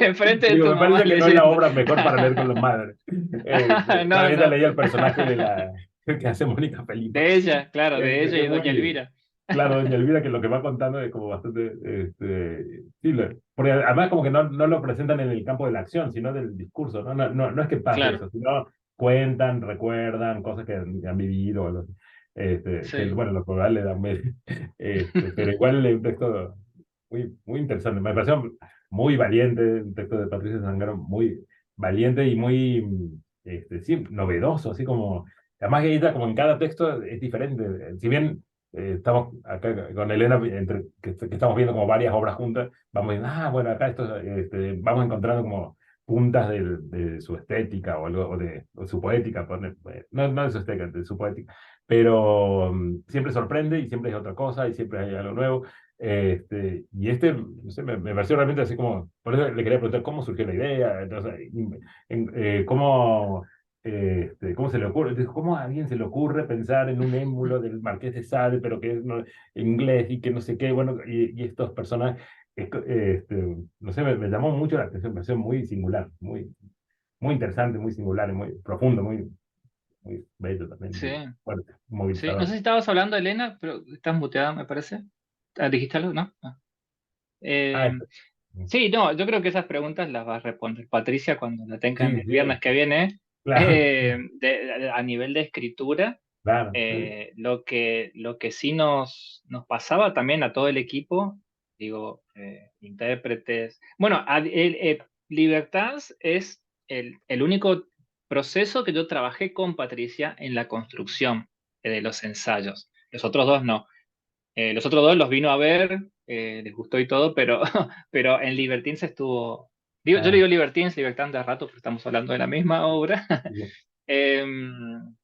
Enfrente de digo, tu me mamá parece que no es la leyendo. obra mejor para leer con los madres. No, Ella no. leía el personaje de la que hace Mónica Felipa. De ella, claro, de ella Que y es Doña muy, Elvira. claro, doña Elvira, que lo que va contando es como bastante, sí, porque además como que no lo presentan en el campo de la acción, sino del discurso, ¿no? No es que pase Claro, eso, sino cuentan, recuerdan cosas que han vivido, que sí. bueno, lo plural le dan medio, pero igual es un texto muy interesante, me pareció muy valiente, un texto de Patricia Zangaro muy valiente y muy, sí, novedoso, así como, además que ella como en cada texto es diferente, si bien estamos acá con Elena, que estamos viendo como varias obras juntas, vamos viendo, bueno, acá esto, vamos encontrando como puntas de su estética o algo, o su poética, no de su estética, de su poética, pero siempre sorprende y siempre es otra cosa y siempre hay algo nuevo. No sé, me pareció realmente así como, por eso le quería preguntar cómo surgió la idea, entonces, cómo ¿cómo se le ocurre? Dijo, ¿cómo a alguien se le ocurre pensar en un émulo del Marqués de Sade, pero que es inglés y que no sé qué? Bueno, y estas personas, no sé, me llamó mucho la atención, me pareció muy singular, muy interesante, muy singular y muy profundo, muy bello también, Sí, muy fuerte, sí. No sé movilizador. si estabas hablando, Elena, pero estás muteada, me parece. Ah, ¿dijiste algo? ¿No? Ah. Ah, Eh, sí, no, yo creo que esas preguntas las va a responder Patricia cuando la tengan sí, el viernes sí, que viene. claro, A nivel de escritura, claro, sí, lo que sí nos pasaba también a todo el equipo, digo, intérpretes. Bueno, Libertad es el único proceso que yo trabajé con Patricia en la construcción de los ensayos. Los otros dos no. Los otros dos los vino a ver, les gustó y todo, pero, pero en Libertines estuvo. Yo le ah, digo Libertines, Libertad de rato, porque estamos hablando de la misma obra. sí, Em,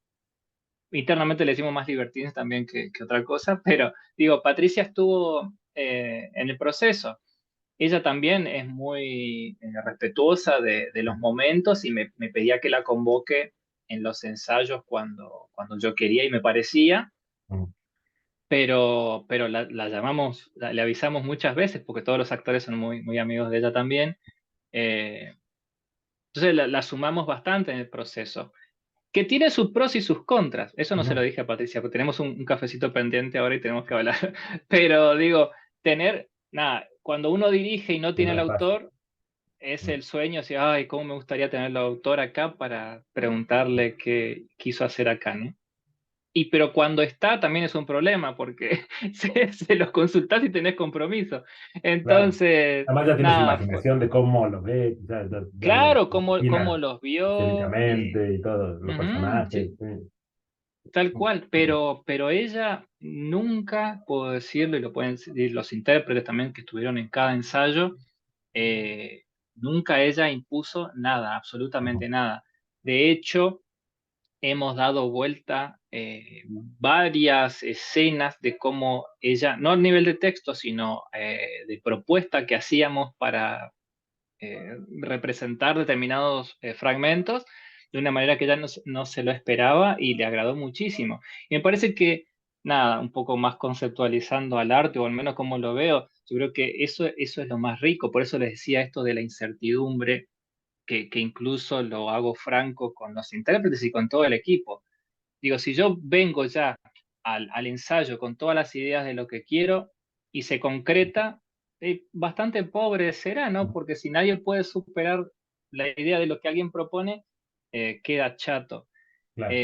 Internamente le decimos más Libertines también que otra cosa, pero digo, Patricia estuvo en el proceso. Ella también es muy respetuosa de los momentos y me pedía que la convoque en los ensayos cuando yo quería y me parecía, mm, pero la llamamos, le avisamos muchas veces porque todos los actores son muy, muy amigos de ella también. Eh, entonces la sumamos bastante en el proceso, que tiene sus pros y sus contras. Eso no se lo ujú, dije a Patricia, porque tenemos un cafecito pendiente ahora y tenemos que hablar. Pero digo, nada, cuando uno dirige y no que tiene no el es fácil. autor, es Mm, el sueño, así, ay, cómo me gustaría tener el autor acá para preguntarle qué quiso hacer acá, ¿no? Pero cuando está también es un problema, porque se los consultás y tenés compromiso. claro. Entonces, Además ya tienes nada, imaginación de cómo lo ves, ya lo claro, cómo imaginas los vio. escénicamente y todos los Ujú, personajes. sí, Sí. tal cual, pero ella nunca, puedo decirlo, y lo pueden decir los intérpretes también que estuvieron en cada ensayo, eh, nunca ella impuso nada, Ujú, absolutamente nada. De hecho, hemos dado vuelta varias escenas de cómo ella, no a nivel de texto, sino de propuesta que hacíamos para representar determinados fragmentos de una manera que ella no se lo esperaba y le agradó muchísimo. Y me parece que, nada, un poco más conceptualizando al arte, o al menos como lo veo, yo creo que eso es lo más rico, por eso les decía esto de la incertidumbre, que incluso lo hago franco con los intérpretes y con todo el equipo. Digo, si yo vengo ya al ensayo con todas las ideas de lo que quiero y se concreta, bastante pobre será, ¿no? ujú, Porque si nadie puede superar la idea de lo que alguien propone, queda chato. claro.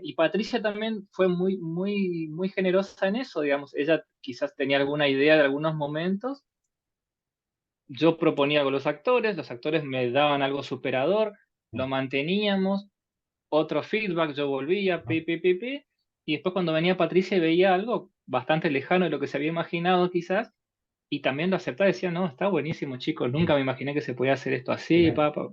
Y Patricia también fue muy, muy, muy generosa en eso, digamos. Ella quizás tenía alguna idea de algunos momentos. Yo proponía con los actores me daban algo superador, lo manteníamos, otro feedback, yo volvía, Ujú, y después cuando venía Patricia y veía algo bastante lejano de lo que se había imaginado quizás, y también lo aceptaba, decía, no, está buenísimo, chicos, nunca me imaginé que se podía hacer esto así, bien, papá.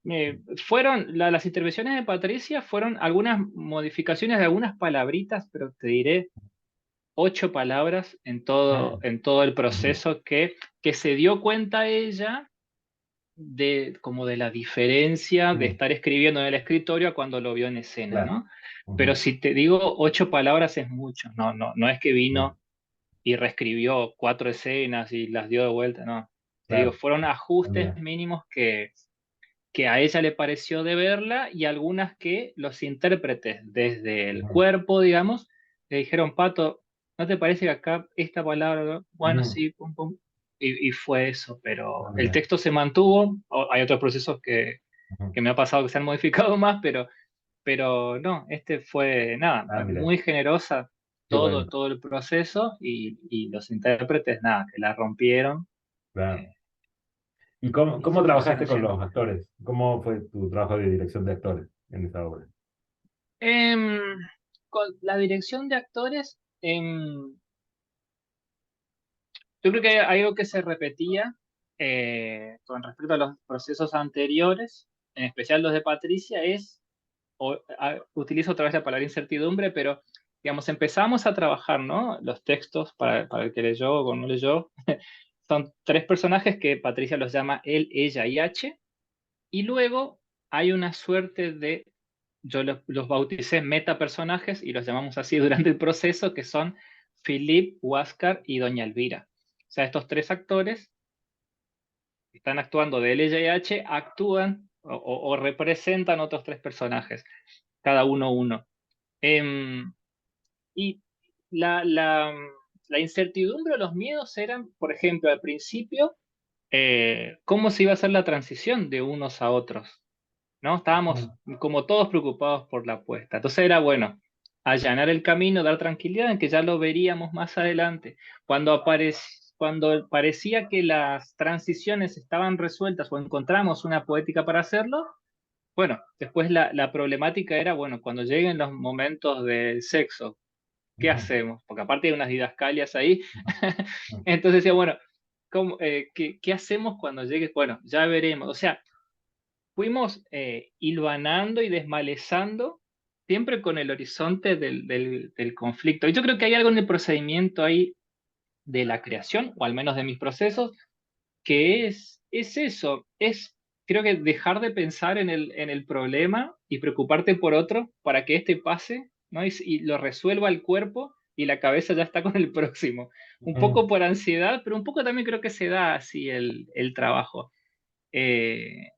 Las intervenciones de Patricia fueron algunas modificaciones de algunas palabritas, pero te diré 8 palabras ah, en todo el ujú, proceso que se dio cuenta ella como de la diferencia de mm, estar escribiendo en el escritorio a cuando lo vio en escena, claro. ¿no? Pero Ujú, si te digo 8 palabras es mucho, no es que sí, vino y reescribió 4 escenas y las dio de vuelta, no. Te digo, claro. fueron ajustes También. mínimos que a ella le pareció de verla y algunas que los intérpretes desde el Ujú, cuerpo, digamos, le dijeron, Pato, ¿no te parece que acá esta palabra, no? Bueno, ujú, sí, pum, pum, y fue eso, pero el también. texto se mantuvo, hay otros procesos Ujú, que me ha pasado que se han modificado más, pero no, este fue, nada, ah, mira, muy generosa qué bueno. todo el proceso y los intérpretes, nada, que la rompieron. Claro. eh, ¿Y cómo Felicitaciones, trabajaste con Luciano. los actores? ¿Cómo fue tu trabajo de dirección de actores en esa obra? Em, con la dirección de actores, yo creo que hay algo que se repetía con respecto a los procesos anteriores, en especial los de Patricia, utilizo otra vez la palabra incertidumbre, pero digamos, empezamos a trabajar, ¿no? Los textos para el que leyó o no leyó. Son 3 personajes que Patricia los llama él, ella y H, y luego hay una suerte de, yo los bauticé metapersonajes y los llamamos así durante el proceso, que son Philip, Huáscar y Doña Elvira. O sea, estos tres actores que están actuando de LJH actúan o representan otros tres personajes, cada uno. Em, y la, la, la incertidumbre o los miedos eran, por ejemplo, al principio, cómo se iba a hacer la transición de unos a otros, ¿no? Estábamos como todos preocupados por la apuesta. Entonces era bueno, allanar el camino, dar tranquilidad en que ya lo veríamos más adelante. Cuando parecía que las transiciones estaban resueltas o encontramos una poética para hacerlo, bueno, después la problemática era, bueno, cuando lleguen los momentos del sexo, ¿qué hacemos? Porque aparte hay unas didascalias ahí. Entonces decía, bueno, ¿qué hacemos cuando llegue? Bueno, ya veremos. O sea, fuimos hilvanando y desmalezando siempre con el horizonte del conflicto. Y yo creo que hay algo en el procedimiento ahí de la creación, o al menos de mis procesos, que es eso, creo que dejar de pensar en el problema y preocuparte por otro para que éste pase, ¿no? Y lo resuelva el cuerpo y la cabeza ya está con el próximo. Un poco por ansiedad, pero un poco también creo que se da así el trabajo. Eh,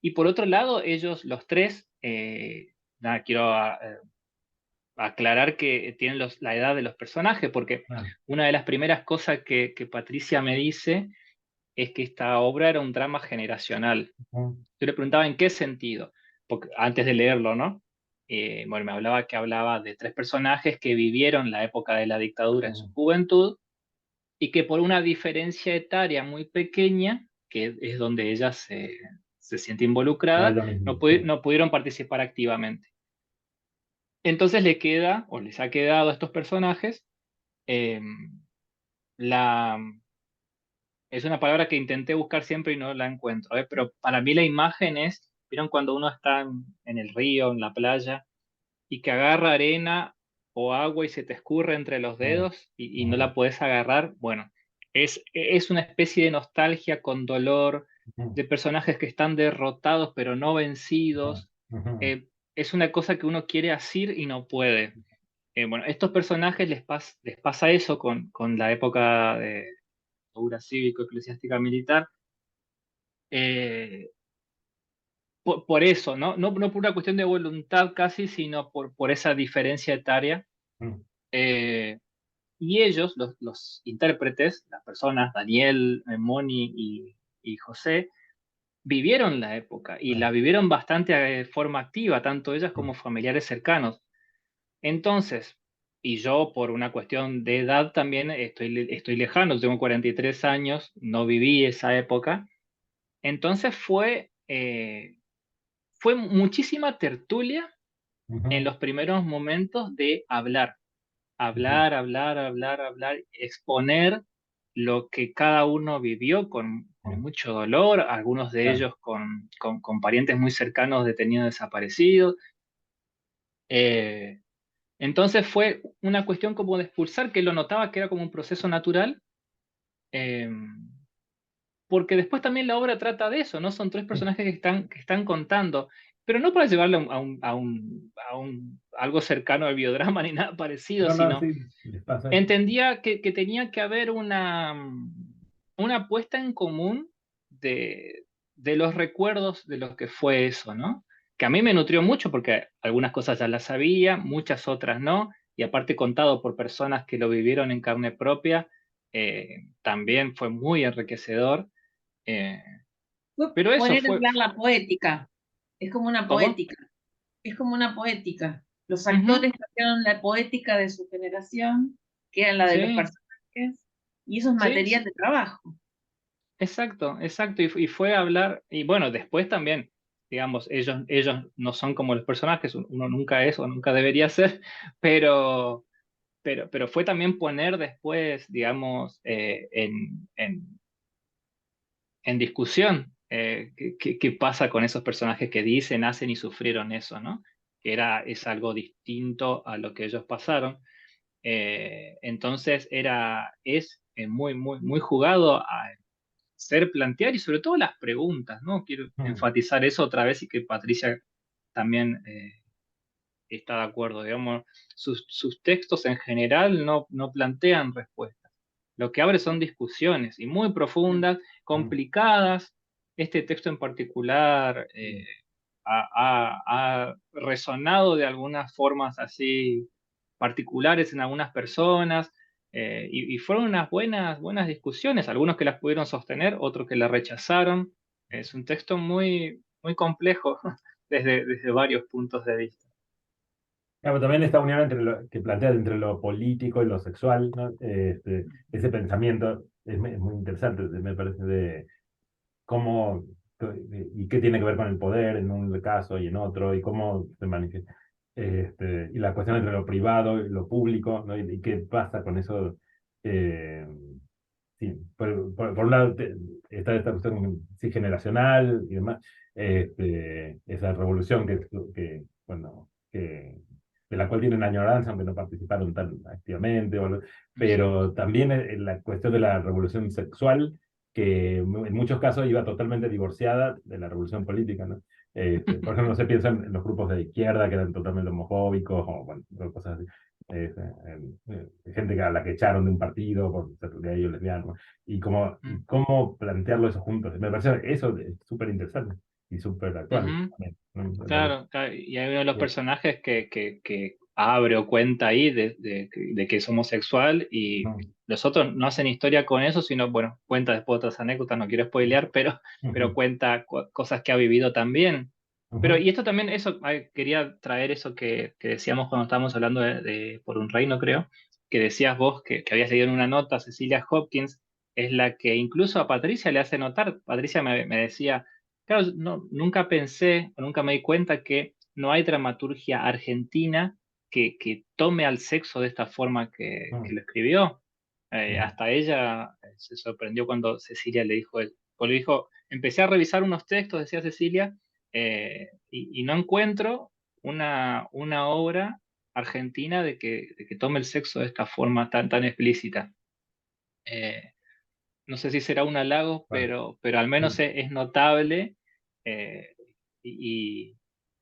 y por otro lado, ellos, los tres, nada, quiero aclarar que tienen la edad de los personajes, porque una de las primeras cosas que Patricia me dice es que esta obra era un drama generacional. Yo le preguntaba en qué sentido, porque, antes de leerlo, ¿no? Bueno, hablaba de tres personajes que vivieron la época de la dictadura en su juventud y que por una diferencia etaria muy pequeña, que es donde ella se siente involucrada, no pudieron participar activamente. Entonces le queda, o les ha quedado a estos personajes, eh, la, es una palabra que intenté buscar siempre y no la encuentro, pero para mí la imagen es, ¿vieron cuando uno está en el río, en la playa, y que agarra arena o agua y se te escurre entre los dedos y no la puedes agarrar? Bueno, es una especie de nostalgia con dolor, de personajes que están derrotados pero no vencidos. Es una cosa que uno quiere asir y no puede. Bueno, estos personajes les pasa eso con la época de dictadura cívico-eclesiástica militar. eh, por eso, ¿no? No por una cuestión de voluntad casi, sino por esa diferencia etaria. Eh, y ellos, los intérpretes, las personas, Daniel, Moni y José, vivieron la época y la vivieron bastante de forma activa, tanto ellas como familiares cercanos. Entonces, y yo por una cuestión de edad también estoy lejano, tengo 43 años, no viví esa época. Entonces fue muchísima tertulia en los primeros momentos de hablar, exponer lo que cada uno vivió con mucho dolor, algunos de ellos con parientes muy cercanos detenidos desaparecidos. Eh, entonces fue una cuestión como de expulsar, que lo notaba que era como un proceso natural. eh, Porque después también la obra trata de eso, ¿no? Son tres personajes que están contando, pero no para llevarlo algo cercano al biodrama ni nada parecido, No, no, sino sí, les pasa eso. entendía que tenía que haber una puesta en común de los recuerdos de lo que fue eso, ¿no? Que a mí me nutrió mucho porque algunas cosas ya las sabía, muchas otras no, y aparte contado por personas que lo vivieron en carne propia, también fue muy enriquecedor. Eh, Fue pero eso poner a fue. hablar la poética. Es como una ¿Cómo? poética. Es como una poética. Los Ujú. actores trajeron la poética de su generación, que era la de los Sí, personajes, y eso es sí, material sí. de trabajo. Exacto. Y fue hablar, y bueno, después también, digamos, ellos no son como los personajes, uno nunca es o nunca debería ser, pero, pero fue también poner después, digamos, en discusión qué pasa con esos personajes que dicen, hacen y sufrieron eso, ¿no? Es algo distinto a lo que ellos pasaron. Entonces es muy jugado hacer plantear y sobre todo las preguntas, ¿no? Quiero Mm, enfatizar eso otra vez y que Patricia también está de acuerdo, digamos, sus textos en general no plantean respuestas. Lo que abre son discusiones y muy profundas, mm, complicadas. Este texto en particular mm. ha resonado de algunas formas así particulares en algunas personas, y fueron unas buenas discusiones, algunos que las pudieron sostener, otros que la rechazaron. Es un texto muy complejo desde varios puntos de vista. Claro, también esta unión entre que plantea entre lo político y lo sexual, ¿no? Ese pensamiento es muy interesante, me parece, de cómo y qué tiene que ver con el poder en un caso y en otro, y cómo se manifiesta. Y la cuestión entre lo privado y lo público, ¿no? Y qué pasa con eso. eh, sí, por un lado está esta cuestión sí, generacional y demás, esa revolución bueno, de la cual tienen añoranza, aunque no participaron tan activamente, pero también la cuestión de la revolución sexual, que en muchos casos iba totalmente divorciada de la revolución política, ¿no? Por ejemplo, no se piensa en los grupos de izquierda que eran totalmente homofóbicos o bueno, cosas así. Gente a la que echaron de un partido por ser gay o lesbiano, y cómo plantearlo eso juntos. Me parece eso es súper interesante y súper actual Ujú. también, ¿no? Claro, claro, y hay uno de los personajes que abre o cuenta ahí de que es homosexual y No, los otros no hacen historia con eso, sino, bueno, cuenta después otras anécdotas, no quiero spoilear, pero ujú, cuenta cosas que ha vivido también. Pero, ujú, y esto también, eso, quería traer eso que decíamos cuando estábamos hablando de Por un Reino, creo, que decías vos que habías leído en una nota, Cecilia Hopkins, es la que incluso a Patricia le hace notar. Patricia me decía. Claro, no, nunca pensé, o nunca me di cuenta que no hay dramaturgia argentina que tome al sexo de esta forma que ujú, lo escribió. ujú, Hasta ella se sorprendió cuando Cecilia le dijo, le dijo, empecé a revisar unos textos, decía Cecilia, y no encuentro una obra argentina de que tome el sexo de esta forma tan explícita. Eh, no sé si será un halago, vale, pero al menos sí. es notable, eh, y,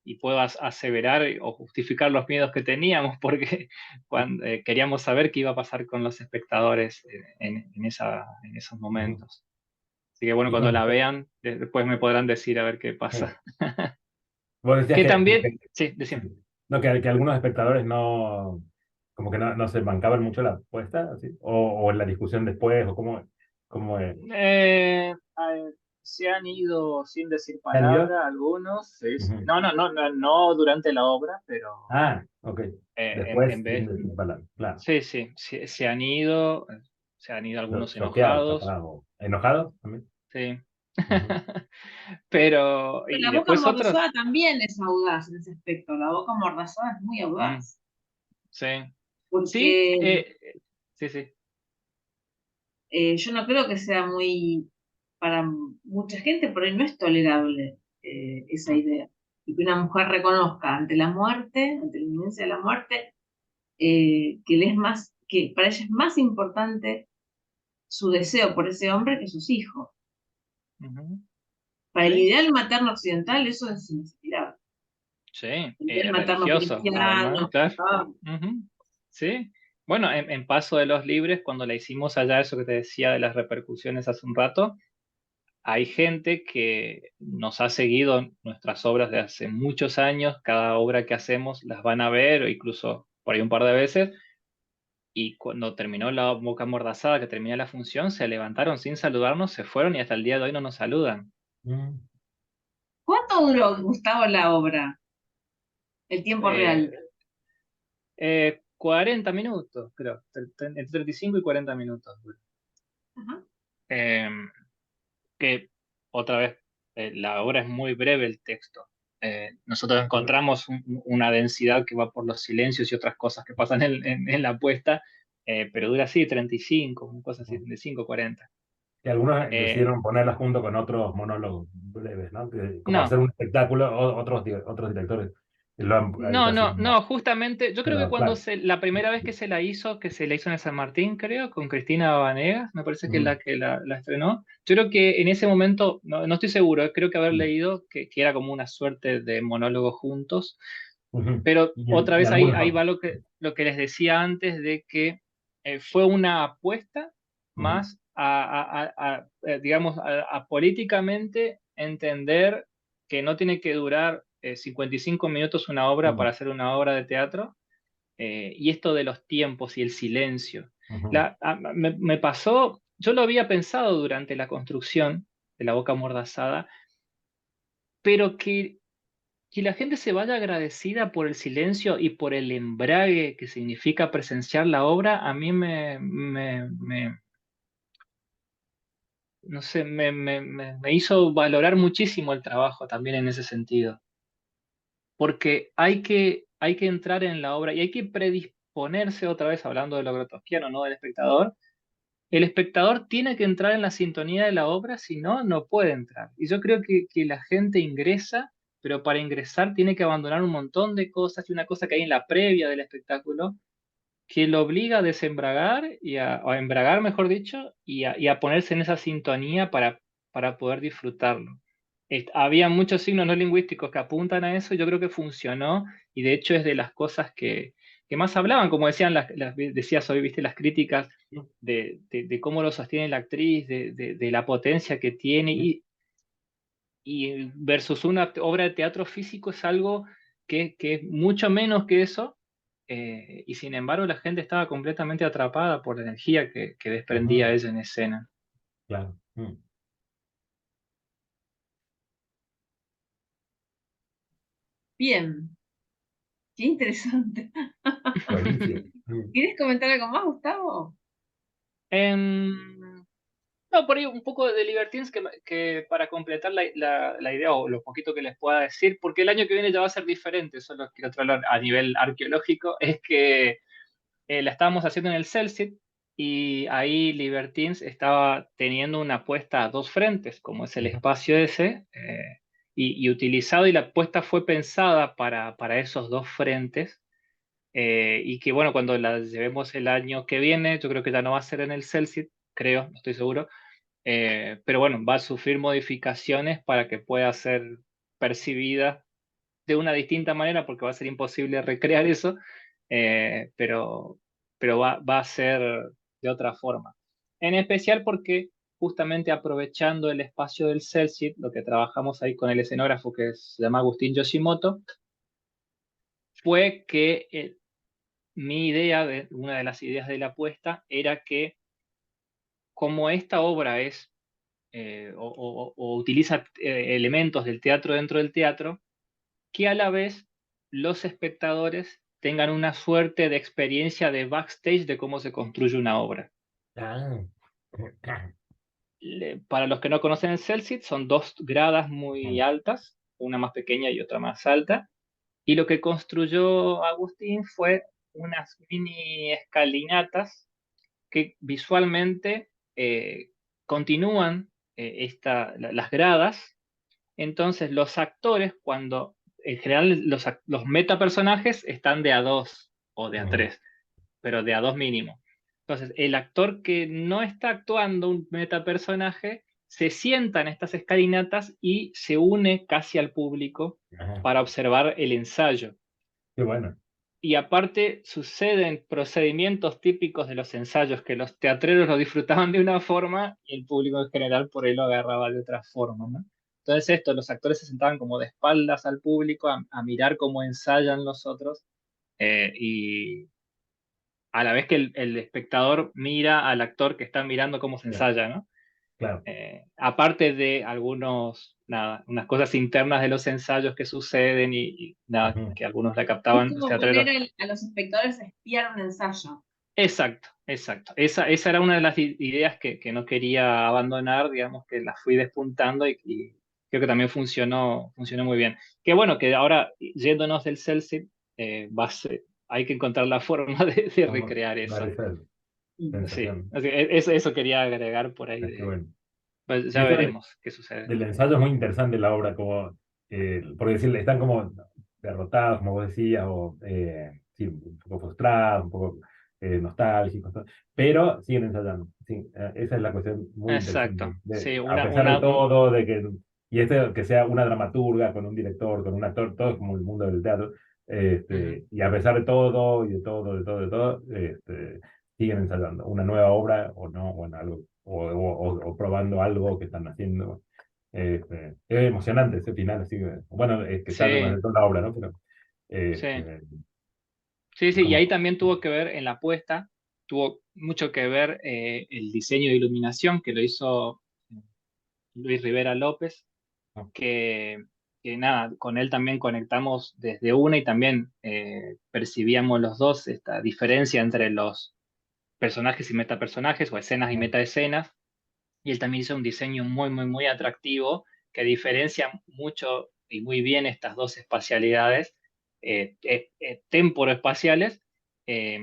y puedo aseverar o justificar los miedos que teníamos porque cuando, queríamos saber qué iba a pasar con los espectadores en esos Ujú. momentos. Así que bueno, Y cuando bueno, la vean, después me podrán decir a ver qué pasa. vos decías Que que, como también, que, sí, decime. sí, no, que algunos espectadores no, como que no se bancaban mucho la apuesta, así, o en la discusión después, o cómo Se han ido sin decir ¿se han ido? palabra algunos, sí, sí. Ujú. No durante la obra, pero Ah, ok. en Después, sin vez, decir palabras, claro. sí, sí, se han ido algunos Choqueados, enojados, capaz, o enojados también. sí. Ujú. Pero, Pero y la boca después otros, amordazada también es audaz en ese aspecto. La boca amordazada es muy mm, audaz. sí, sí, Porque sí, sí. yo no creo que sea muy, para mucha gente, por ahí no es tolerable esa Mm, idea. Y que una mujer reconozca ante la muerte, ante la inminencia de la muerte, que le es más, que para ella es más importante su deseo por ese hombre que sus hijos. ujú, Para el sí, ideal materno occidental eso es inexplicable. sí, El ideal materno religioso, además, cristiano, claro. ah, Ujú, sí. Bueno, en Paso de los Libres, cuando la hicimos allá, eso que te decía de las repercusiones hace un rato, hay gente que nos ha seguido nuestras obras de hace muchos años, cada obra que hacemos las van a ver, o incluso por ahí un par de veces, y cuando terminó la boca amordazada, que terminó la función, se levantaron sin saludarnos, se fueron y hasta el día de hoy no nos saludan. Mm. ¿cuánto duró, Gustavo, la obra? El tiempo Eh, real. 40 minutos, creo, entre 35 y 40 minutos. Ajá. Eh, que otra vez, la obra es muy breve, el texto. Nosotros encontramos una densidad que va por los silencios y otras cosas que pasan en la puesta, pero dura así 35, una cosa así, 35, 40. Que algunos Eh, decidieron ponerla junto con otros monólogos breves, ¿no? Como no, hacer un espectáculo, otros directores. No, Casi no, no, justamente, yo se creo lo que cuando adaptaron. la primera vez que se la hizo en el San Martín, creo, con Cristina Vanegas, me parece que es la Ujú, que la estrenó. Yo creo que en ese momento, no, no estoy seguro, creo que haber ujú, leído que era como una suerte de monólogo juntos, ujú. pero otra Y vez ahí, algunos ahí no. va lo que les decía antes de que fue una apuesta Ujú, más digamos, a políticamente entender que no tiene que durar 55 minutos una obra ujú, para hacer una obra de teatro, y esto de los tiempos y el silencio. ujú, Me pasó, yo lo había pensado durante la construcción de La Boca Amordazada, pero que la gente se vaya agradecida por el silencio y por el embrague que significa presenciar la obra, a mí no sé, me hizo valorar muchísimo el trabajo también en ese sentido, porque hay que entrar en la obra y hay que predisponerse otra vez, hablando de lo grotowskiano, no del espectador. El espectador tiene que entrar en la sintonía de la obra, si no, no puede entrar. Y yo creo que la gente ingresa, pero para ingresar tiene que abandonar un montón de cosas y una cosa que hay en la previa del espectáculo que lo obliga a desembragar o a embragar, mejor dicho, y a ponerse en esa sintonía para poder disfrutarlo. Había muchos signos no lingüísticos que apuntan a eso, y yo creo que funcionó, y de hecho es de las cosas que más hablaban, como decían decías hoy, viste, las críticas de cómo lo sostiene la actriz, de la potencia que tiene, ujú, y versus una obra de teatro físico es algo que es mucho menos que eso, y sin embargo la gente estaba completamente atrapada por la energía que desprendía ujú, ella en escena. claro. Mm, Bien, qué interesante. buenísimo. Mm, ¿Quieres comentar algo más, Gustavo? Em, no, por ahí un poco de Libertines que para completar la idea o lo poquito que les pueda decir, porque el año que viene ya va a ser diferente, solo quiero traerlo a nivel arqueológico, es que la estábamos haciendo en el Celsit y ahí Libertines estaba teniendo una apuesta a dos frentes, como es el ujú, espacio ese, y utilizado, y la apuesta fue pensada para esos dos frentes, y que bueno, cuando la llevemos el año que viene, yo creo que ya no va a ser en el Celsit, creo, no estoy seguro, pero bueno, va a sufrir modificaciones para que pueda ser percibida de una distinta manera, porque va a ser imposible recrear eso, pero va a ser de otra forma. En especial porque justamente aprovechando el espacio del Celsius, lo que trabajamos ahí con el escenógrafo que se llama Agustín Yoshimoto, fue que mi idea, una de las ideas de la apuesta, era que como esta obra es o utiliza elementos del teatro dentro del teatro, que a la vez los espectadores tengan una suerte de experiencia de backstage de cómo se construye una obra. ah, Para los que no conocen el Celsit, son dos gradas muy mm, altas, una más pequeña y otra más alta, y lo que construyó Agustín fue unas mini escalinatas que visualmente continúan las gradas. Entonces, los actores, cuando en general los metapersonajes están de a dos o de a ujú, tres, pero de a dos mínimo. Entonces, el actor que no está actuando un metapersonaje se sienta en estas escalinatas y se une casi al público ajá, para observar el ensayo. qué bueno. Y aparte suceden procedimientos típicos de los ensayos que los teatreros lo disfrutaban de una forma y el público en general por ahí lo agarraba de otra forma, ¿no? Entonces esto, los actores se sentaban como de espaldas al público a mirar cómo ensayan los otros, y a la vez que el espectador mira al actor que está mirando cómo se Claro, ensaya, ¿no? claro. Aparte de nada, unas cosas internas de los ensayos que suceden y nada, Ujú, que algunos la Es captaban, los como poner teatreros. a los espectadores a espiar un ensayo. Exacto, exacto. Esa era una de las ideas que no quería abandonar, digamos, que la fui despuntando y creo que también funcionó muy bien. Que bueno, que ahora yéndonos del Celsius, hay que encontrar la forma de vamos a recrear dar eso. esa Sí, sensación. así eso quería agregar por ahí. Ah, qué bueno. Pues Y ya eso veremos qué sucede. del ensayo es muy interesante la obra, como, porque decirle, están como derrotados, como vos decías, o sí, un poco frustrados, un poco nostálgicos, ¿no? Pero siguen ensayando. Sí, esa es la cuestión muy interesante. Exacto. Sí, A una, pesar de una, todo, y este que sea una dramaturga con un director, con un actor, todo es como el mundo del teatro, ujú. y a pesar de todo, y de todo, de todo, de todo, siguen ensayando una nueva obra o no, bueno, algo, o probando algo que están haciendo. Es emocionante ese final, así que, bueno, es que está Sí, durante toda la obra, ¿no? Pero, sí. este, Sí, sí, y como, ahí también tuvo que ver en la apuesta, tuvo mucho que ver el diseño de iluminación que lo hizo Luis Rivera López, ¿no? que, que nada, con él también conectamos desde una y también percibíamos los dos esta diferencia entre los personajes y metapersonajes o escenas y ¿No? metaescenas, y él también hizo un diseño muy, muy, muy atractivo que diferencia mucho y muy bien estas dos espacialidades temporoespaciales, eh,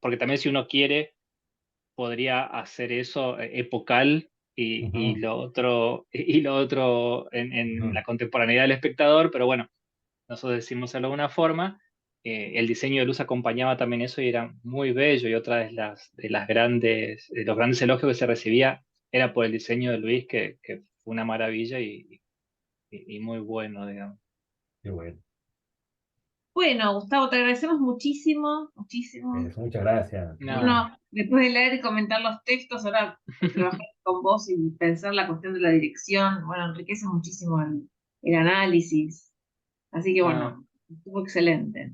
porque también si uno quiere podría hacer eso epocal y Ujú, lo otro en ujú. la contemporaneidad del espectador, pero bueno, nosotros decimos de alguna forma. El diseño de luz acompañaba también eso y era muy bello, y otra de los grandes elogios que se recibía era por el diseño de Luis, que fue una maravilla y muy bueno, digamos. Qué bueno. Bueno, Gustavo, te agradecemos muchísimo, muchísimo. Muchas gracias. No, Bueno, después de leer y comentar los textos, ahora de trabajar con vos y pensar la cuestión de la dirección, bueno, enriquece muchísimo el análisis. Así que no, bueno, estuvo excelente.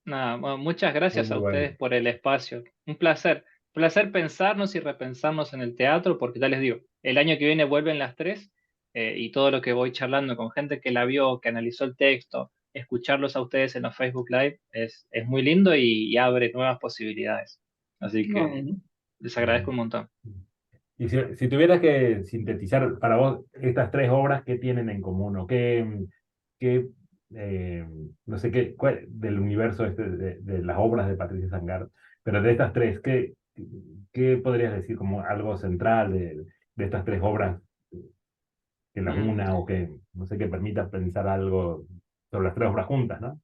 nada, bueno, muchas Muy, gracias a muy bueno. ustedes por el espacio. Un placer. Placer pensarnos y repensarnos en el teatro, porque ya les digo, el año que viene vuelven las tres, y todo lo que voy charlando con gente que la vio, que analizó el texto, escucharlos a ustedes en los Facebook Live es muy lindo y abre nuevas posibilidades. Así que Bueno. les agradezco Bueno. un montón. Y si tuvieras que sintetizar para vos estas tres obras, ¿qué tienen en común? ¿O qué no sé qué, del universo de las obras de Patricia Sangard, pero de estas tres, qué podrías decir como algo central de estas tres obras que las Mm, una o que, no sé, que permita pensar algo sobre las tres obras juntas, ¿no?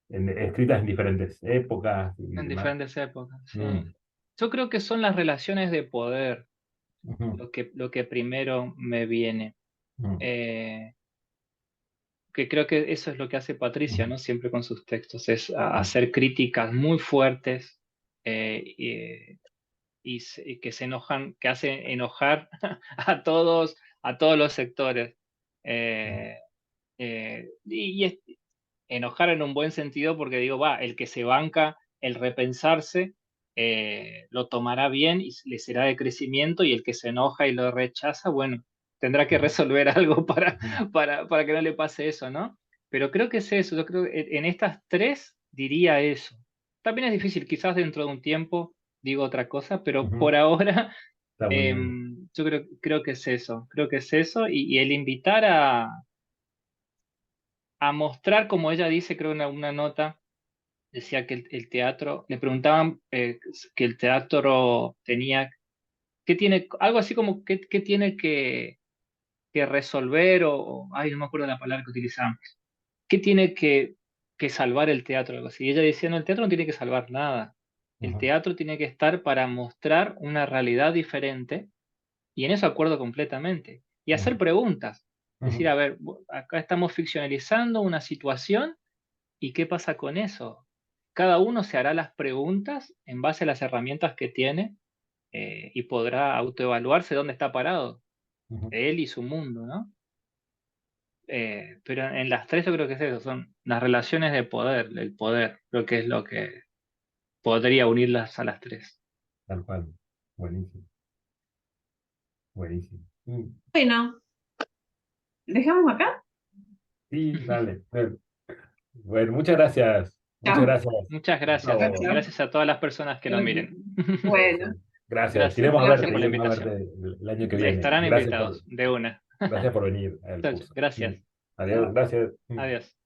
Escritas en diferentes épocas y en demás. diferentes épocas, sí. Mm, Yo creo que son las relaciones de poder ujú, lo que primero me viene. mm, Eh, que creo que eso es lo que hace Patricia, ujú, ¿no? Siempre con sus textos, es ujú, hacer críticas muy fuertes, y que se enojan, que hacen enojar a todos los sectores. Eh, enojar en un buen sentido porque digo, va, el que se banca el repensarse, lo tomará bien y le será de crecimiento, y el que se enoja y lo rechaza, bueno, tendrá que ujú, resolver algo para, ujú, para que no le pase eso, ¿no? Pero creo que es eso, yo creo que en estas tres diría eso. También es difícil, quizás dentro de un tiempo digo otra cosa, pero ujú. por ahora Está muy bien. yo creo que es eso, y el invitar a mostrar, como ella dice, creo en una nota, decía que el teatro, le preguntaban que el teatro tenía, ¿qué tiene? Algo así como, ¿qué tiene que resolver? Ay, no me acuerdo la palabra que utilizaban. ¿Qué tiene que salvar el teatro? Algo así. Y ella decía, no, el teatro no tiene que salvar nada. El Ujú, teatro tiene que estar para mostrar una realidad diferente, y en eso acuerdo completamente. Y hacer ujú, preguntas. Decir, ujú, a ver, acá estamos ficcionalizando una situación. ¿Y qué pasa con eso? Cada uno se hará las preguntas en base a las herramientas que tiene, y podrá autoevaluarse dónde está parado, ujú. él y su mundo, ¿no? Pero en las tres yo creo que es eso, son las relaciones de poder, el poder, creo que es lo que podría unirlas a las tres. Tal cual. Buenísimo, buenísimo. Bueno, ¿dejamos acá? Sí, dale. Bueno, muchas gracias. Muchas Chao. gracias, Muchas Chao, gracias, y chao. Gustavo. gracias a todas las personas que lo miren. Bueno, Gracias. Gracias, gracias por la Iremos a verte invitación. el año que viene. Estarán invitados, de una. Gracias por venir al Chao, chao. curso. Gracias. Adiós, Chao. gracias. Adiós.